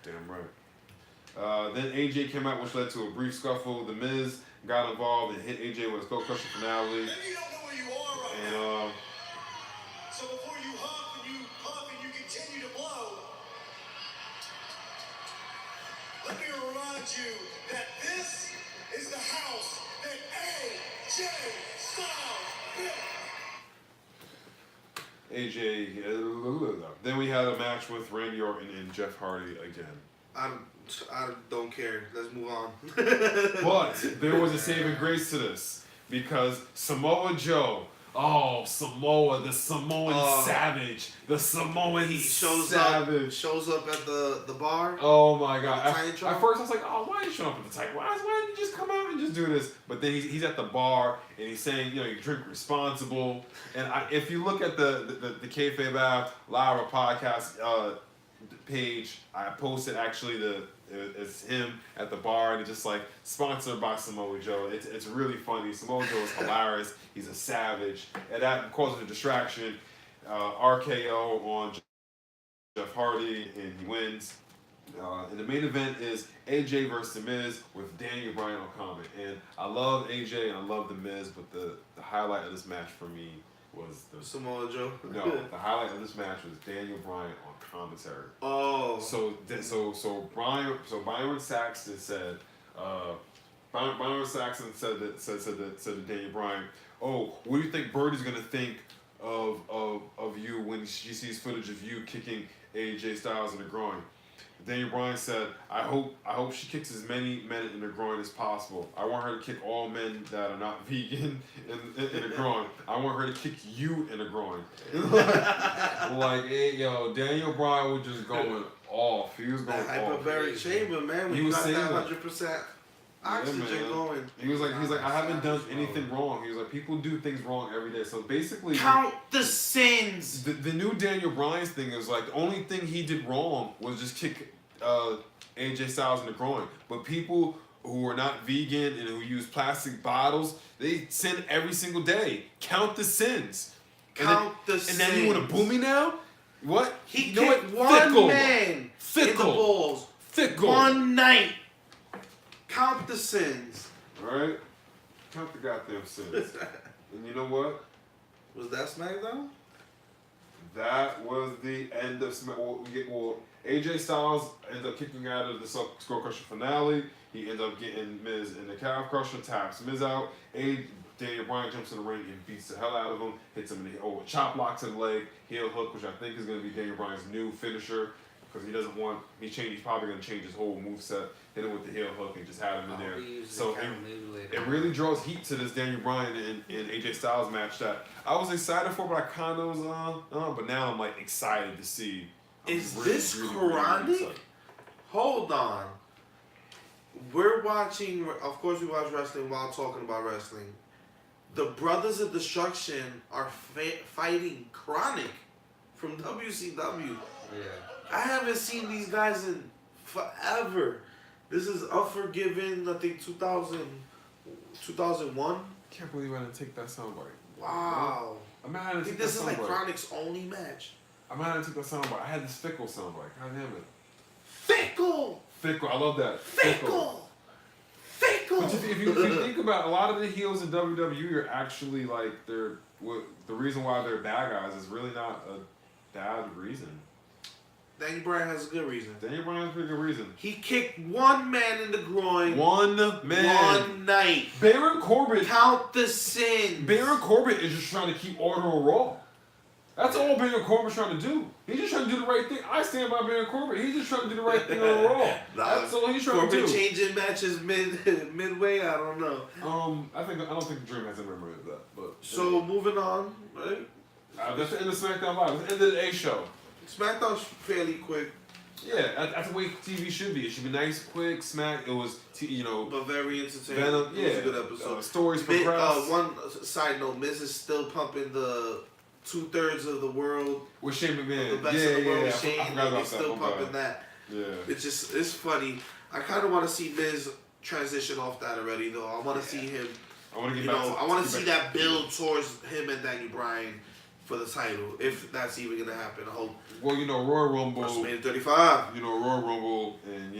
Damn right. Then AJ came out, which led to a brief scuffle. The Miz got involved and hit AJ with a skull crusher finale. Maybe you don't know where you are right And now. So before you huff and you puff and you continue to blow, let me remind you that this is the house that AJ Styles built. AJ. Then we had a match with Randy Orton and Jeff Hardy again. I don't care. Let's move on. But there was a saving grace to this because Samoa Joe, Samoa, the Samoan savage, the Samoan He shows savage. up at the bar. Oh my god! The At Titantron? first I was like, why are you showing up at the title? Why didn't you just come out and just do this? But then he's at the bar and he's saying, you drink responsible. And if you look at the Kayfabe app, Lyra podcast page, I posted actually it's him at the bar and it's just like sponsored by Samoa Joe. It's really funny. Samoa Joe is hilarious. He's a savage, and that causes a distraction. RKO on Jeff Hardy, and he wins. And the main event is AJ versus The Miz with Daniel Bryan on comment. And I love AJ and I love The Miz, but the highlight of this match for me was Samoa Joe. the highlight of this match was Daniel Bryan on commentary. Oh. So Byron Saxton said, Byron Saxton said to Daniel Bryan, what do you think Birdie's gonna think of you when she sees footage of you kicking AJ Styles in the groin? Daniel Bryan said, I hope she kicks as many men in the groin as possible. I want her to kick all men that are not vegan in the groin. I want her to kick you in the groin. Like, hey, Daniel Bryan was just going off. He was going That off. hyperbaric chamber, man. When He you was got saying that that. 100% oxygen man. going. He's like, I haven't done anything wrong. He was like, people do things wrong every day. So basically, Count the sins. the new Daniel Bryan's thing is like the only thing he did wrong was just kick AJ Styles in the groin. But people who are not vegan and who use plastic bottles, they sin every single day. Count the sins. Count the And sins. then you want to boo me now? What? He You know kicked what? one Fickle. man in the Fickle. balls. Fickle. One night. Count the sins. Alright? Count the goddamn sins. And you know what? Was that SmackDown? That was the end of AJ Styles ended up kicking out of the Skull Crusher finale. He ended up getting Miz in the calf crusher, taps Miz out. Daniel Bryan jumps in the ring and beats the hell out of him, hits him in the chop block to the leg, heel hook, which I think is going to be Daniel Bryan's new finisher because he's probably going to change his whole moveset, hit him with the heel hook and just have him in there. So it really draws heat to this Daniel Bryan and AJ Styles match that I was excited for, but I kind of was, but now I'm like excited to see. Is this chronic? excited. Hold on. we're watching. Of course, we watch wrestling while talking about wrestling. The Brothers of Destruction are fighting Chronic from WCW. Yeah. I haven't seen these guys in forever. This is Unforgiven, I think 2001. Can't believe I didn't take that soundbite. Wow. I'm mad I I didn't think take this that is like soundbite. Chronic's only match. I'm mad I didn't take that soundbite. I had this Fickle soundbite. God damn it. Fickle! Fickle. I love that. Fickle! Fickle! But if you think about a lot of the heels in WWE are actually like the reason why they're bad guys is really not a bad reason. Daniel Bryan has a good reason. Daniel Bryan has a pretty good reason. He kicked one man in the groin. One man. One night. Baron Corbin. Count the sin. Baron Corbin is just trying to keep order on Raw. That's all Baron Corbin's trying to do. He's just trying to do the right thing. I stand by Baron Corbin. He's just trying to do the right thing on Raw. That's all he's trying Corbin to do. changing matches midway. I don't know. I don't think Dream has ever remembered that. But So moving on, right? that's the end of SmackDown Live. That's the end of the A show. SmackDown's fairly quick, Yeah, that's the way TV should be. It should be nice, quick, smack. It was, but very entertaining. Venom. It was a good episode. Stories progress. One side note: Miz is still pumping the 2/3 of the world, With Shane McMahon. the best of the world. I Shane, forgot about he's still that. My pumping bad. that. Yeah. It's funny. I kind of want to see Miz transition off that already, though. I want to see him. I want to You get back know, to I want to get see back that build towards him and Daniel Bryan for the title, if that's even gonna happen. I hope. Well, Royal Rumble. WrestleMania 35. Royal Rumble and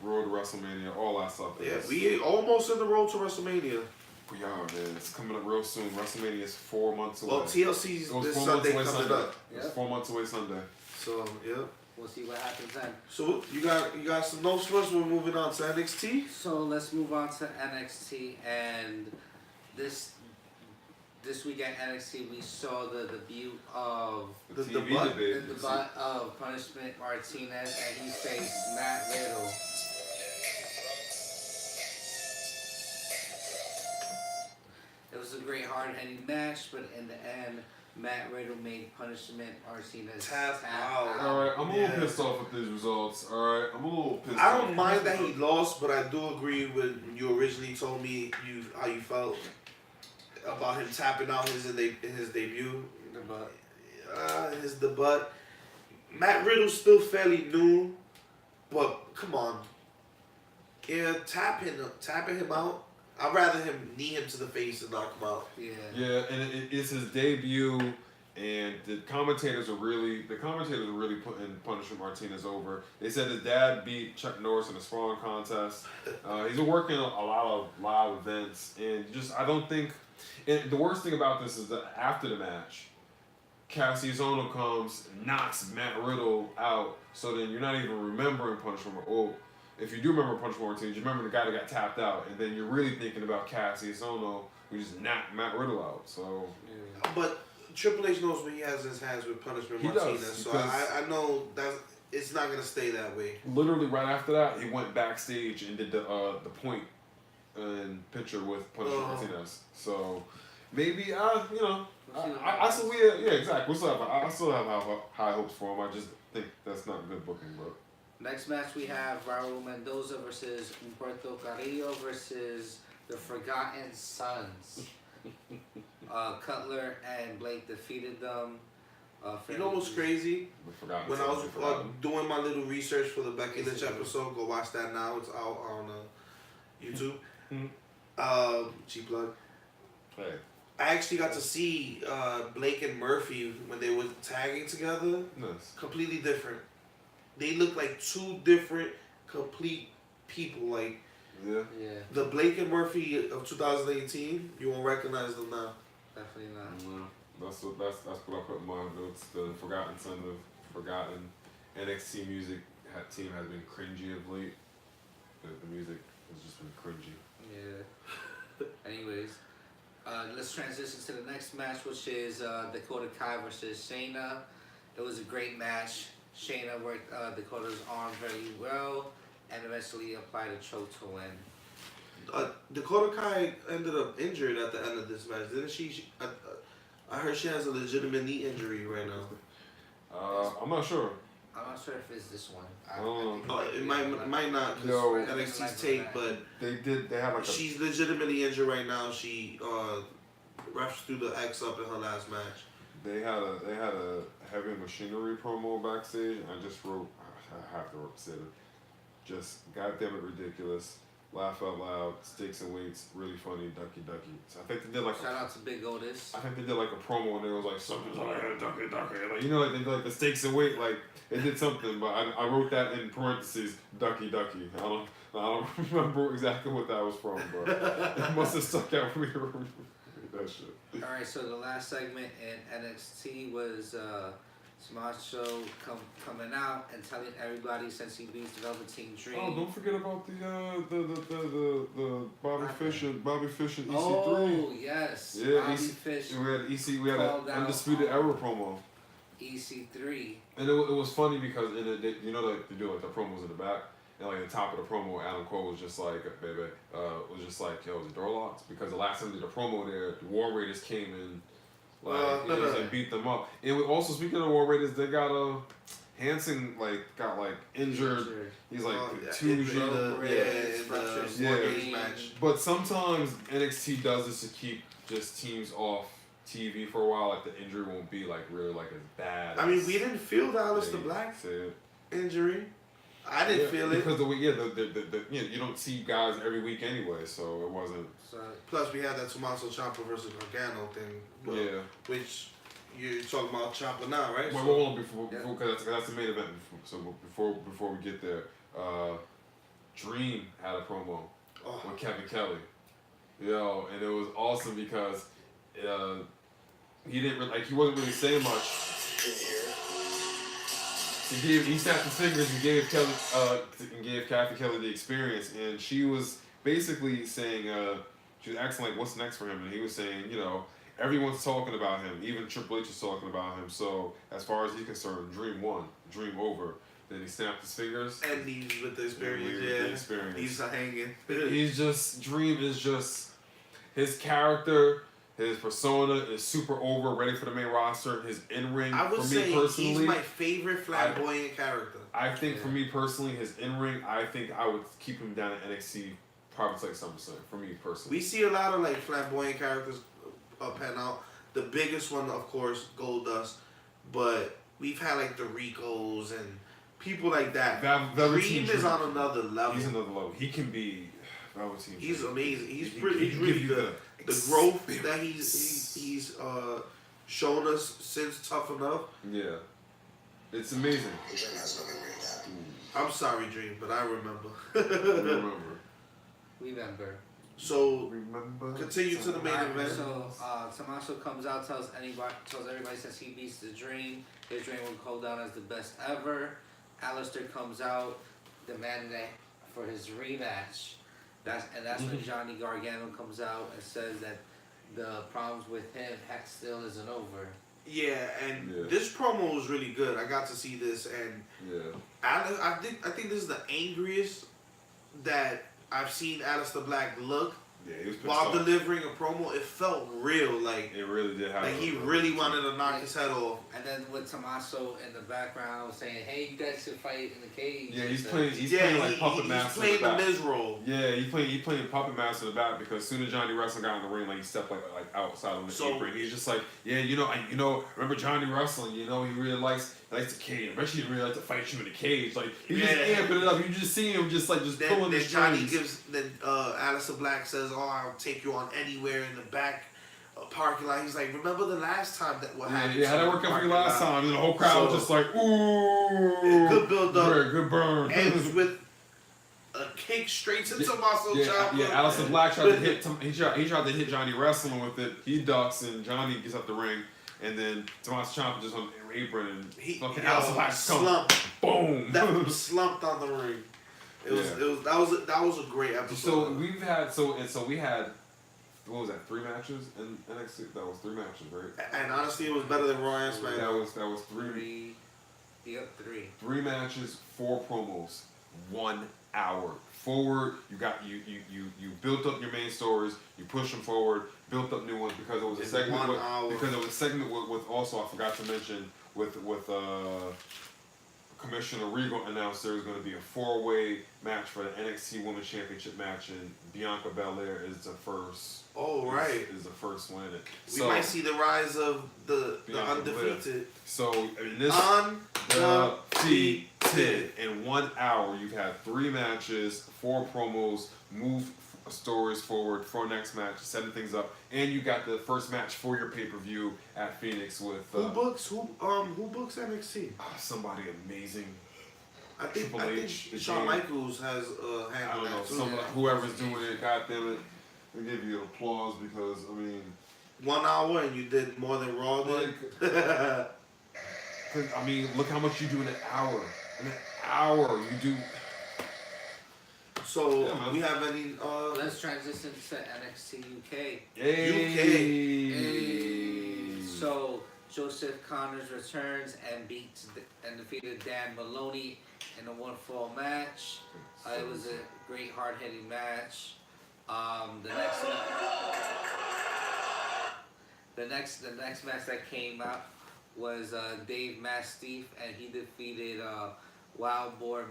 Road to WrestleMania, all that stuff. Yeah, we almost in the road to WrestleMania. We are, man. It's coming up real soon. WrestleMania is 4 months away. Well, TLC's It was this 4 months Sunday away coming Sunday. up. It was 4 months away Sunday. So yeah. We'll see what happens then. So you got some notes for us. We're moving on to NXT. So let's move on to NXT, and this week at NXT we saw the debut of The The TV butt? debate. the butt of Punishment Martinez, and he faced Matt Riddle. It was a great hard-hitting match, but in the end, Matt Riddle made Punishment Martinez Tap out. Alright, I'm a little Yeah. pissed off with these results. Alright, I'm a little pissed I off. don't mind that he lost, but I do agree with you originally told me how you felt about him tapping out in his debut. The butt. His debut. Matt Riddle's still fairly new, but come on. Yeah, tapping him out. I'd rather him knee him to the face and knock him out. Yeah. Yeah, and it's his debut, and the commentators are really putting Punishment Martinez over. They said his dad beat Chuck Norris in a sparring contest. He's been working a lot of live events, and I don't think. And the worst thing about this is that after the match, Cassius Ohno comes, knocks Matt Riddle out. So then you're not even remembering Punishment. Oh, if you do remember Punishment Martinez, you remember the guy that got tapped out, and then you're really thinking about Cassius Ohno, who just knocked Matt Riddle out. So But Triple H knows what he has in his hands with Punishment He Martinez, does, so because- I know that it's not gonna stay that way. literally right after that, he went backstage and did the point and picture with Punishment Oh. Martinez. So maybe I still exactly. I still have high hopes for him. I just think that's not good booking, but. Next match we have Raul Mendoza versus Humberto Carrillo versus the Forgotten Sons. Cutler and Blake defeated them. You know what's crazy? When I was Forgotten. doing my little research for the Becky Lynch episode, go watch that now. It's out on YouTube. Cheap plug. Hey. I actually got to see Blake and Murphy when they were tagging together. Nice. Completely different. They look like two different, complete people. Like Yeah. Yeah, the Blake and Murphy of 2018, you won't recognize them now. definitely not. That's what I put in my notes. The Forgotten Son of Forgotten NXT music team has been cringy of late. The music has just been cringy. Yeah. Anyways, let's transition to the next match, which is Dakota Kai versus Shayna. It was a great match. Shayna worked Dakota's arm very well and eventually applied a choke to win. Dakota Kai ended up injured at the end of this match, didn't she? I heard she has a legitimate knee injury right now. I'm not sure. I'm not sure if it's this one. It might not, because Yo. NXT's tape, but They had like a. she's legitimately injured right now. She refs threw the X up in her last match. They had a heavy machinery promo backstage. I just wrote. I have to say it. Just goddamn it ridiculous. Laugh out loud. Stakes and weights. Really funny. Ducky. So I think they did like. Shout out to Big Otis. I think they did like a promo and it was like something like ducky. Like you know, like they did like the stakes and weight. Like it did something, but I wrote that in parentheses. Ducky. I don't remember exactly what that was from, but it must have stuck out for me to read that shit. All right, so the last segment in NXT was Smacho coming out and telling everybody since he beats the Velvet Team Dream. Oh, don't forget about the Bobby Fish and EC3. Oh yes, Yeah, Bobby EC, Fish. we had called an out Undisputed Era promo. EC3. And it was funny because in the, you know, like they do like the promos in the back, and like the top of the promo, Adam Cole was just like, baby, was just like, yo, is it door locks? Because the last time they did a promo there, the War Raiders came in, like, and beat them up. And we also, speaking of War Raiders, they got Hanson got injured. He's like Tuesday. Match. But sometimes NXT does this to keep just teams off TV for a while. Like the injury won't be like really like as bad. I mean, we didn't feel the Aleister Black injury. I didn't feel it because the you don't see guys every week anyway, so it wasn't. Plus, we had that Tommaso Ciampa versus Gargano thing. Which you're talking about Ciampa now, right? Well, hold on before because that's the main event. So before we get there, Dream had a promo with Kevin Kelly, yo, and it was awesome because he didn't he wasn't really saying much. He snapped his fingers and gave Kathy Kelly the experience, and she was basically saying she was asking like what's next for him, and he was saying, you know, everyone's talking about him, even Triple H is talking about him. So as far as he's concerned, Dream won, Dream over. Then he snapped his fingers. And he's with the experience, he's hanging. Dream is just his character. His persona is super over, ready for the main roster. His in-ring, I would for say me personally, he's my favorite flamboyant character. I think for me personally, his in-ring, I think I would keep him down at NXT, probably like SummerSlam, for me personally. We see a lot of like flamboyant characters pan out. The biggest one, of course, Goldust, but we've had like the Ricos and people like that. Dream is on another level. He's another level. He can be Velveteen. He's amazing. He's really good. The growth that he's shown us since Tough Enough. Yeah, it's amazing. I'm sorry, Dream, but I remember. Remember. So continue to the main event. So Tommaso comes out, tells everybody since he beats the Dream, his Dream will go down as the best ever. Aleister comes out, demanding that for his rematch. That's when Johnny Gargano comes out and says that the problems with him still isn't over. Yeah, and this promo was really good. I got to see this, and I think this is the angriest that I've seen Aleister Black look. Yeah, he was while delivering a promo. It felt real, like it really did. Like he really wanted to knock his head off. And then with Tommaso in the background saying, "Hey, you guys should fight in the cage." Yeah, he's playing like puppet master. He's playing the Miz role. Yeah, he playing puppet master in the back because as soon as Johnny Wrestling got in the ring, like he stepped like outside on the apron. He's just like, yeah, remember Johnny Wrestling? You know, he really likes the cage. I bet he really like to fight you in the cage. Like he's just amping it up. You just see him just pulling the strings. Johnny gives. Then Aleister Black says, "Oh, I'll take you on anywhere in the back parking lot." He's like, "Remember the last time that what happened?" Yeah, that worked out for you last time. And the whole crowd was just like, "Ooh, good build up, good burn." Ends with a kick straight to Tommaso Ciampa. Yeah, Aleister Black tried to hit. He tried to hit Johnny Wrestling with it. He ducks and Johnny gets up the ring, and then Tommaso Ciampa just on the apron and fucking Aleister Black slumped. Boom. That slumped on the ring. That was a great episode. So we had what was that, 3 matches in NXT? That was 3 matches, right? And honestly, it was better than Raw and SmackDown. That was 3. Yep, 3. 3 matches, 4 promos, 1 hour. Forward, you built up your main stories, you push them forward, built up new ones because it was a segment with also I forgot to mention with Commissioner Regal announced there was going to be a 4-way match for the NXT Women's Championship match, and Bianca Belair is the first. Oh, right. Is the first one in it. We might see the rise of the Bianca undefeated. So I mean, this Undefeated. in 1 hour, you've had 3 matches, 4 promos, moved stories forward for next match, setting things up, and you got the first match for your pay-per-view at Phoenix with Who books NXT? somebody amazing. I think the Shawn game. Michaels has I handled don't know, that too. whoever's doing it, goddamn it, I give you applause because I mean, 1 hour and you did more than Raw did. cause, I mean, look how much you do in an hour. In an hour, you do. So Yeah, man. we have any Let's transition to NXT UK. Yay. So Joseph Connors returns and defeated Dan Maloney in a 1-fall match. It was a great hard-hitting match. The next match that came out was Dave Mastiff, and he defeated Wild Boar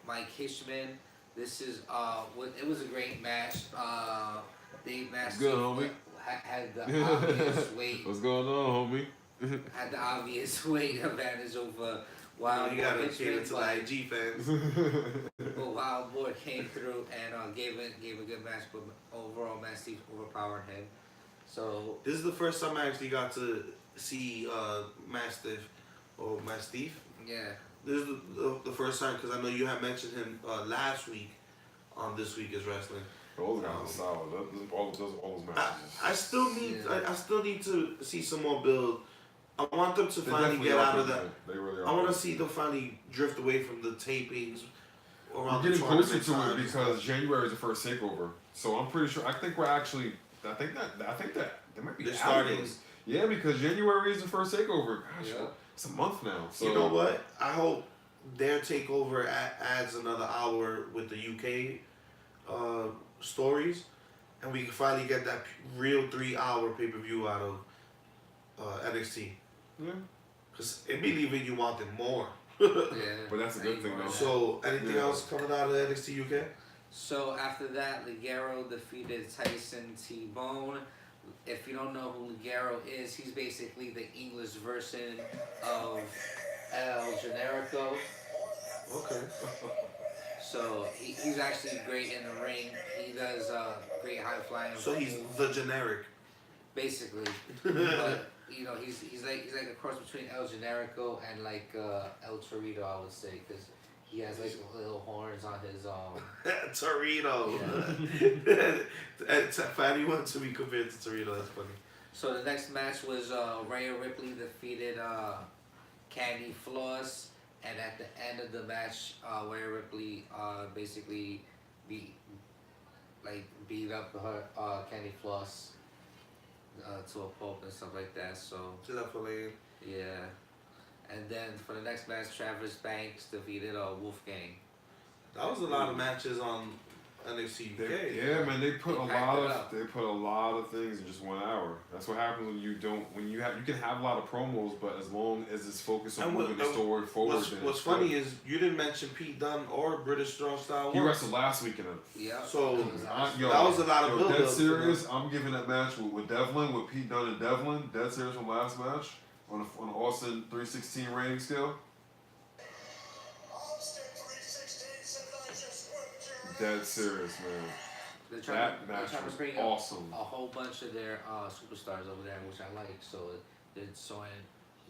Mike Hishman. This is it was a great match. Dave Mastiff Good, homie. had the obvious weight. What's going on, homie? Had the obvious weight advantage over Wild you Boar gotta Hishman, cater to the IG fans. but Wild Boar came through and gave a good match, but overall Mastiff overpowered him. So This is the first time I actually got to see Mastiff or Mastiff. yeah. This is the first time because I know you had mentioned him last week on This Week is Wrestling. Those guys are solid. All those matches. I still need Yeah. I still need to see some more build. I want them to They finally definitely get are out of good, that. man. They really are. I want to see them finally drift away from the tapings around We're the getting closer tournament to it time and because stuff. January is the first takeover. So I'm pretty sure. I think we're actually. I think that there might be. They're out of starting. those. Yeah, because January is the first takeover. Gosh, Yeah. it's a month now. So You know what? I hope their takeover adds another hour with the UK stories, and we can finally get that real 3-hour pay-per-view out of NXT. Yeah. Because it be leaving you wanting more. Yeah. But that's a good thing, though. So, anything Yeah. else coming out of NXT UK? So after that, Ligero defeated Tyson T-Bone. If you don't know who Ligero is, he's basically the English version of El Generico. Okay. So he's actually great in the ring. He does great high flying. So he's the generic. basically, but you know he's like a cross between El Generico and like El Torito, I would say, because he has like little horns on his Torito. For anyone to be compared to Torito, that's funny. So the next match was Rhea Ripley defeated Candy Floss, and at the end of the match, Rhea Ripley basically beat up her Candy Floss to a pulp and stuff like that. So Definitely. yeah, and then for the next match, Travis Banks defeated Wolfgang. That was a lot of matches on NXT UK. Yeah, man, they put They a packed lot it of up. things in just 1 hour. That's what happens when you can have a lot of promos, but as long as it's focused on And what- moving the story forward. What's then What's it's funny good. is you didn't mention Pete Dunne or British Strong Style. He once. wrestled last week in a. Yeah. So, That was awesome. Yo, that was a lot of yo, build-up, dead serious. I'm giving that match with Devlin, with Pete Dunne and Devlin. Dead serious from last match on an Austin 316 rating scale. Dead serious, man. They're trying That to, match they're trying was to bring awesome. a whole bunch of their superstars over there, which I like. So they're showing.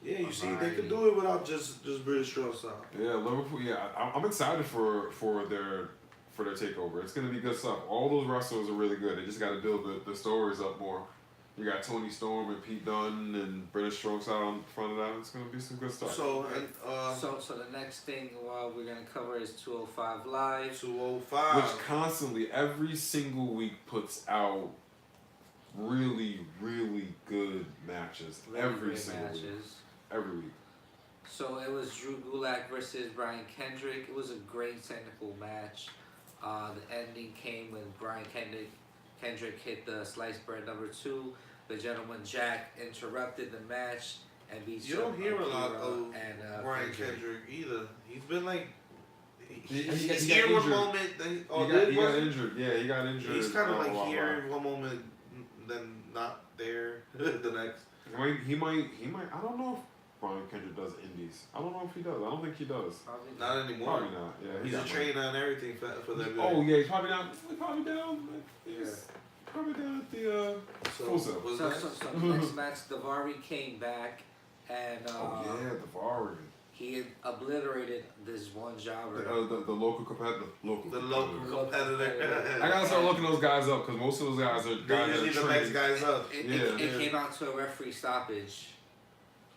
yeah, you see, they Variety. could do it without just British Strong Style. Yeah, Liverpool. Yeah, I'm excited for their takeover. It's gonna be good stuff. All those wrestlers are really good. They just got to build the stories up more. You got Tony Storm and Pete Dunne and British Strong Style in front of that. It's gonna be some good stuff. So, and So the next thing we're gonna cover is 205 Live. 205. Which constantly, every single week, puts out really, really good matches. Very Every great single week. matches. Every week. So it was Drew Gulak versus Brian Kendrick. It was a great technical match. The ending came when Brian Kendrick hit the sliced bread number 2. The gentleman Jack interrupted the match and beat You don't hear a lot Akira of and Brian Kendrick. Kendrick either. He's been like He he's got here one injured. moment, then He got was he? injured. Yeah, he got injured. He's kind of a like while here back. one moment, then not there the next. He might. I don't know if Brian Kendrick does indies. I don't know if he does. I don't think he does. Probably Not anymore. Probably not. Yeah, he He's a got trainer and everything for them. Oh yeah, he's probably down. He's probably down. He's probably down at the So full set. was So, that? so the next match, Davari came back and Oh yeah, the Varg. he had obliterated this one jobber. The local competitor. The local competitor. I gotta start looking those guys up because most of those guys are They guys that usually are the next trained. guys up. It came out to a referee stoppage.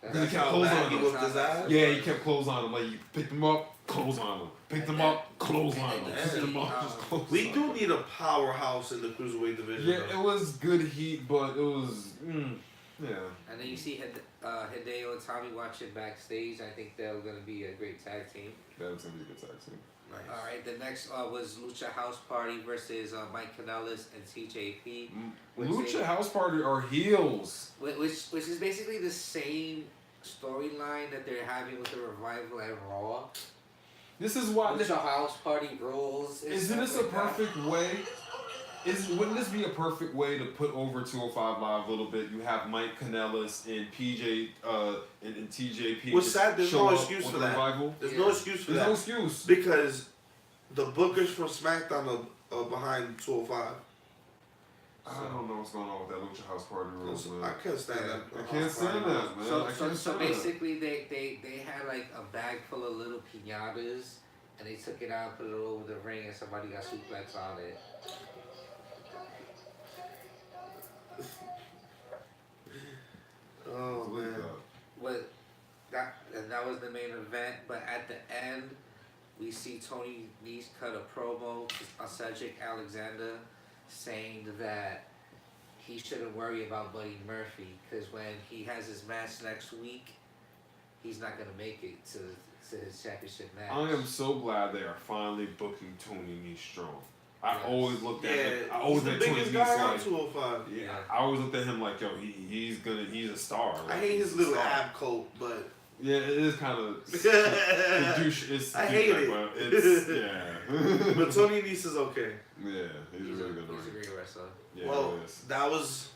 He That's kept how close bad on he him. whooped his ass. Yeah, he kept close on him. Like you picked him up, close on him. Picked him up, close on him. Picked him up, just close We on do him. need a powerhouse in the cruiserweight division. Yeah, though. it was good heat, but it was yeah. And then you see Hideo and Tommy watching backstage. I think they're going to be a great tag team. That was gonna be a good tag team. Nice. All right, the next was Lucha House Party versus Mike Kanellis and TJP, Which Lucha they- House Party are heels. which is basically the same storyline that they're having with the Revival and Raw. This is why. Lucha House Party rules. and Isn't stuff this a like that. perfect way? Wouldn't this be a perfect way to put over 205 Live a little bit? You have Mike Kanellis and PJ and TJP. What's just sad, there's show no up excuse with for the that. Revival. There's Yeah. no excuse for There's that. no excuse. Because the bookers from SmackDown are behind 205. I don't know what's going on with that Lucha House Party rules, I man. can't stand Yeah. that. I can't stand that, man. So, I so, can't so stand that. basically, they had like a bag full of little pinatas, and they took it out, put it over the ring, and somebody got suplex on it. Oh Delete man. that. That was the main event. But at the end, we see Tony Nese cut a promo on Cedric Alexander, saying that he shouldn't worry about Buddy Murphy because when he has his match next week, he's not gonna make it to his championship match. I am so glad they are finally booking Tony Nese strong. I Yes. always looked at him. I Yeah, always he's the looked at Tony biggest Nese guy on like, 205. yeah. I always looked at him like, yo, he's a star. I Like, hate he's his a little star. ab coat, but Yeah, it is kind of. I douche. It's I hate it. But it's yeah. but Tony Nese is okay. Yeah, he's a really good He's a one. great wrestler. Yeah, Well, he is. that was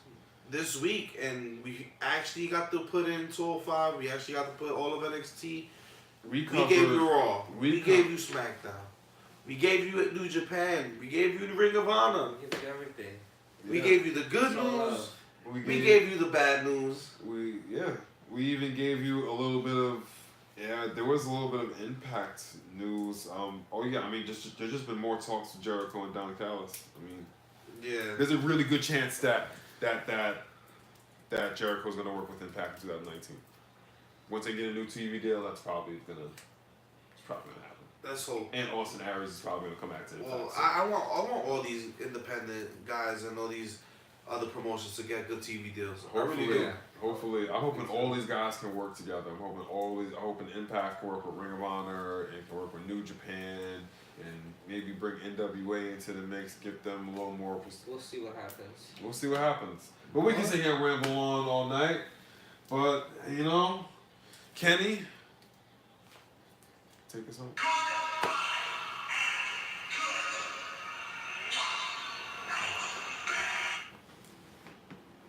this week, and we actually got to put in 205. We actually got to put all of NXT. We We covered. gave you Raw. we We co- gave you SmackDown. We gave you New Japan. We gave you the Ring of Honor. He did everything. We yeah. gave you the good Show news. love. We gave you the bad news. We even gave you a little bit of there was a little bit of Impact news. Oh yeah, I mean there's just been more talks with Jericho and Don Callis. I mean Yeah. there's a really good chance that Jericho's gonna work with Impact in 2019. Once they get a new TV deal, it's probably gonna happen. Let's hope. And Austin Aries is probably gonna come back to Impact. Well, soon. I want all these independent guys and all these other promotions to get good TV deals. I really Hopefully, do. hopefully, I'm hoping all these guys can work together. I'm hoping Impact can work with Ring of Honor and can work with New Japan and maybe bring NWA into the mix, get them a little more. We'll see what happens. We'll see what happens. But we can sit here and ramble on all night. But Kenny, take us home.